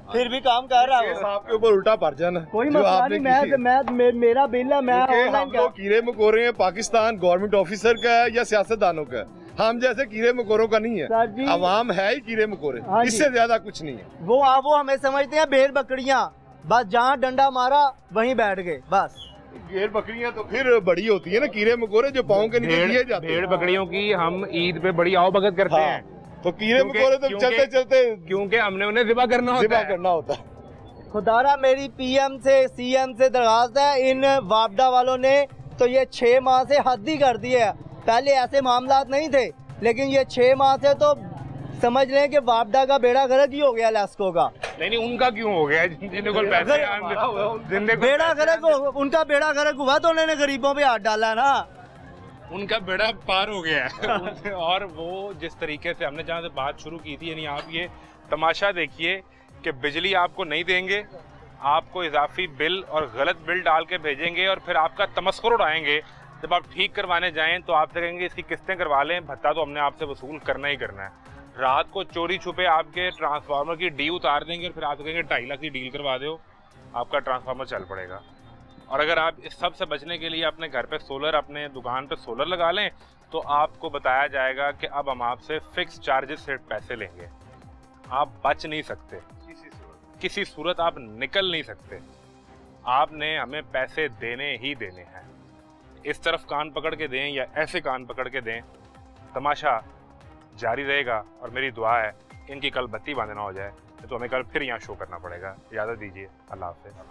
आपके ऊपर उल्टा परजन है। कोई मसला नहीं, मेरा बिल है, मैं हम लोग कीड़े मकोरे हैं, पाकिस्तान गवर्नमेंट ऑफिसर का है या सियासतदानों का है, हम जैसे कीड़े मकोरों का नहीं है, अवाम है ही कीड़े मकोरे, इससे ज्यादा कुछ नहीं है। वो हमें समझते हैं भेड़ बकरियां, बस जहाँ डंडा मारा वहीं बैठ गए बस। भेड़ बकरियां तो फिर बड़ी होती है ना, कीड़े मकोरे जो पाँव के नीचे दिए जाते हैं। भेड़ बकरियों की हम ईद पे बड़ी आओ भगत करते हैं, तो कीड़े मकोरे तो चलते चलते, क्योंकि हमने उन्हें ज़िबा करना होता है। खुदारा मेरी PM से CM से दरखास्त है, इन वापडा वालों ने तो ये 6 माह से हद ही कर दी है। पहले ऐसे मामला नहीं थे, लेकिन ये 6 माह से तो समझ लें कि वापडा का बेड़ा गर्क ही हो गया लेस्को का। नहीं, उनका क्यों हो गया? जिनको पैसे बेड़ा गर्क, उनका बेड़ा गर्क हुआ तो उन्होंने गरीबों पे हाथ डाला ना, उनका बेड़ा पार हो गया है। और वो जिस तरीके से हमने जहाँ से बात शुरू की थी, यानी आप ये तमाशा देखिए कि बिजली आपको नहीं देंगे, आपको इजाफी बिल और गलत बिल डाल के भेजेंगे, और फिर आपका तमस्खुर उड़ाएंगे। जब आप ठीक करवाने जाएं तो आपसे कहेंगे इसकी किस्तें करवा लें, भत्ता तो हमने आपसे वसूल करना ही करना है। रात को चोरी छुपे आपके ट्रांसफार्मर की डी उतार देंगे और फिर आप कहेंगे 2.5 लाख की डील करवा दो, आपका ट्रांसफार्मर चल पड़ेगा। और अगर आप इस सब से बचने के लिए अपने घर पे सोलर, अपने दुकान पे सोलर लगा लें, तो आपको बताया जाएगा कि अब हम आपसे फिक्स चार्जेस से पैसे लेंगे। आप बच नहीं सकते, किसी सूरत आप निकल नहीं सकते, आपने हमें पैसे देने ही देने हैं। इस तरफ कान पकड़ के दें या ऐसे कान पकड़ के दें, तमाशा जारी रहेगा। और मेरी दुआ है इनकी कल बत्ती बांधे ना हो जाए, तो हमें कल फिर यहाँ शो करना पड़ेगा। इजाज़त दीजिए, अल्लाह हाफ़िज़।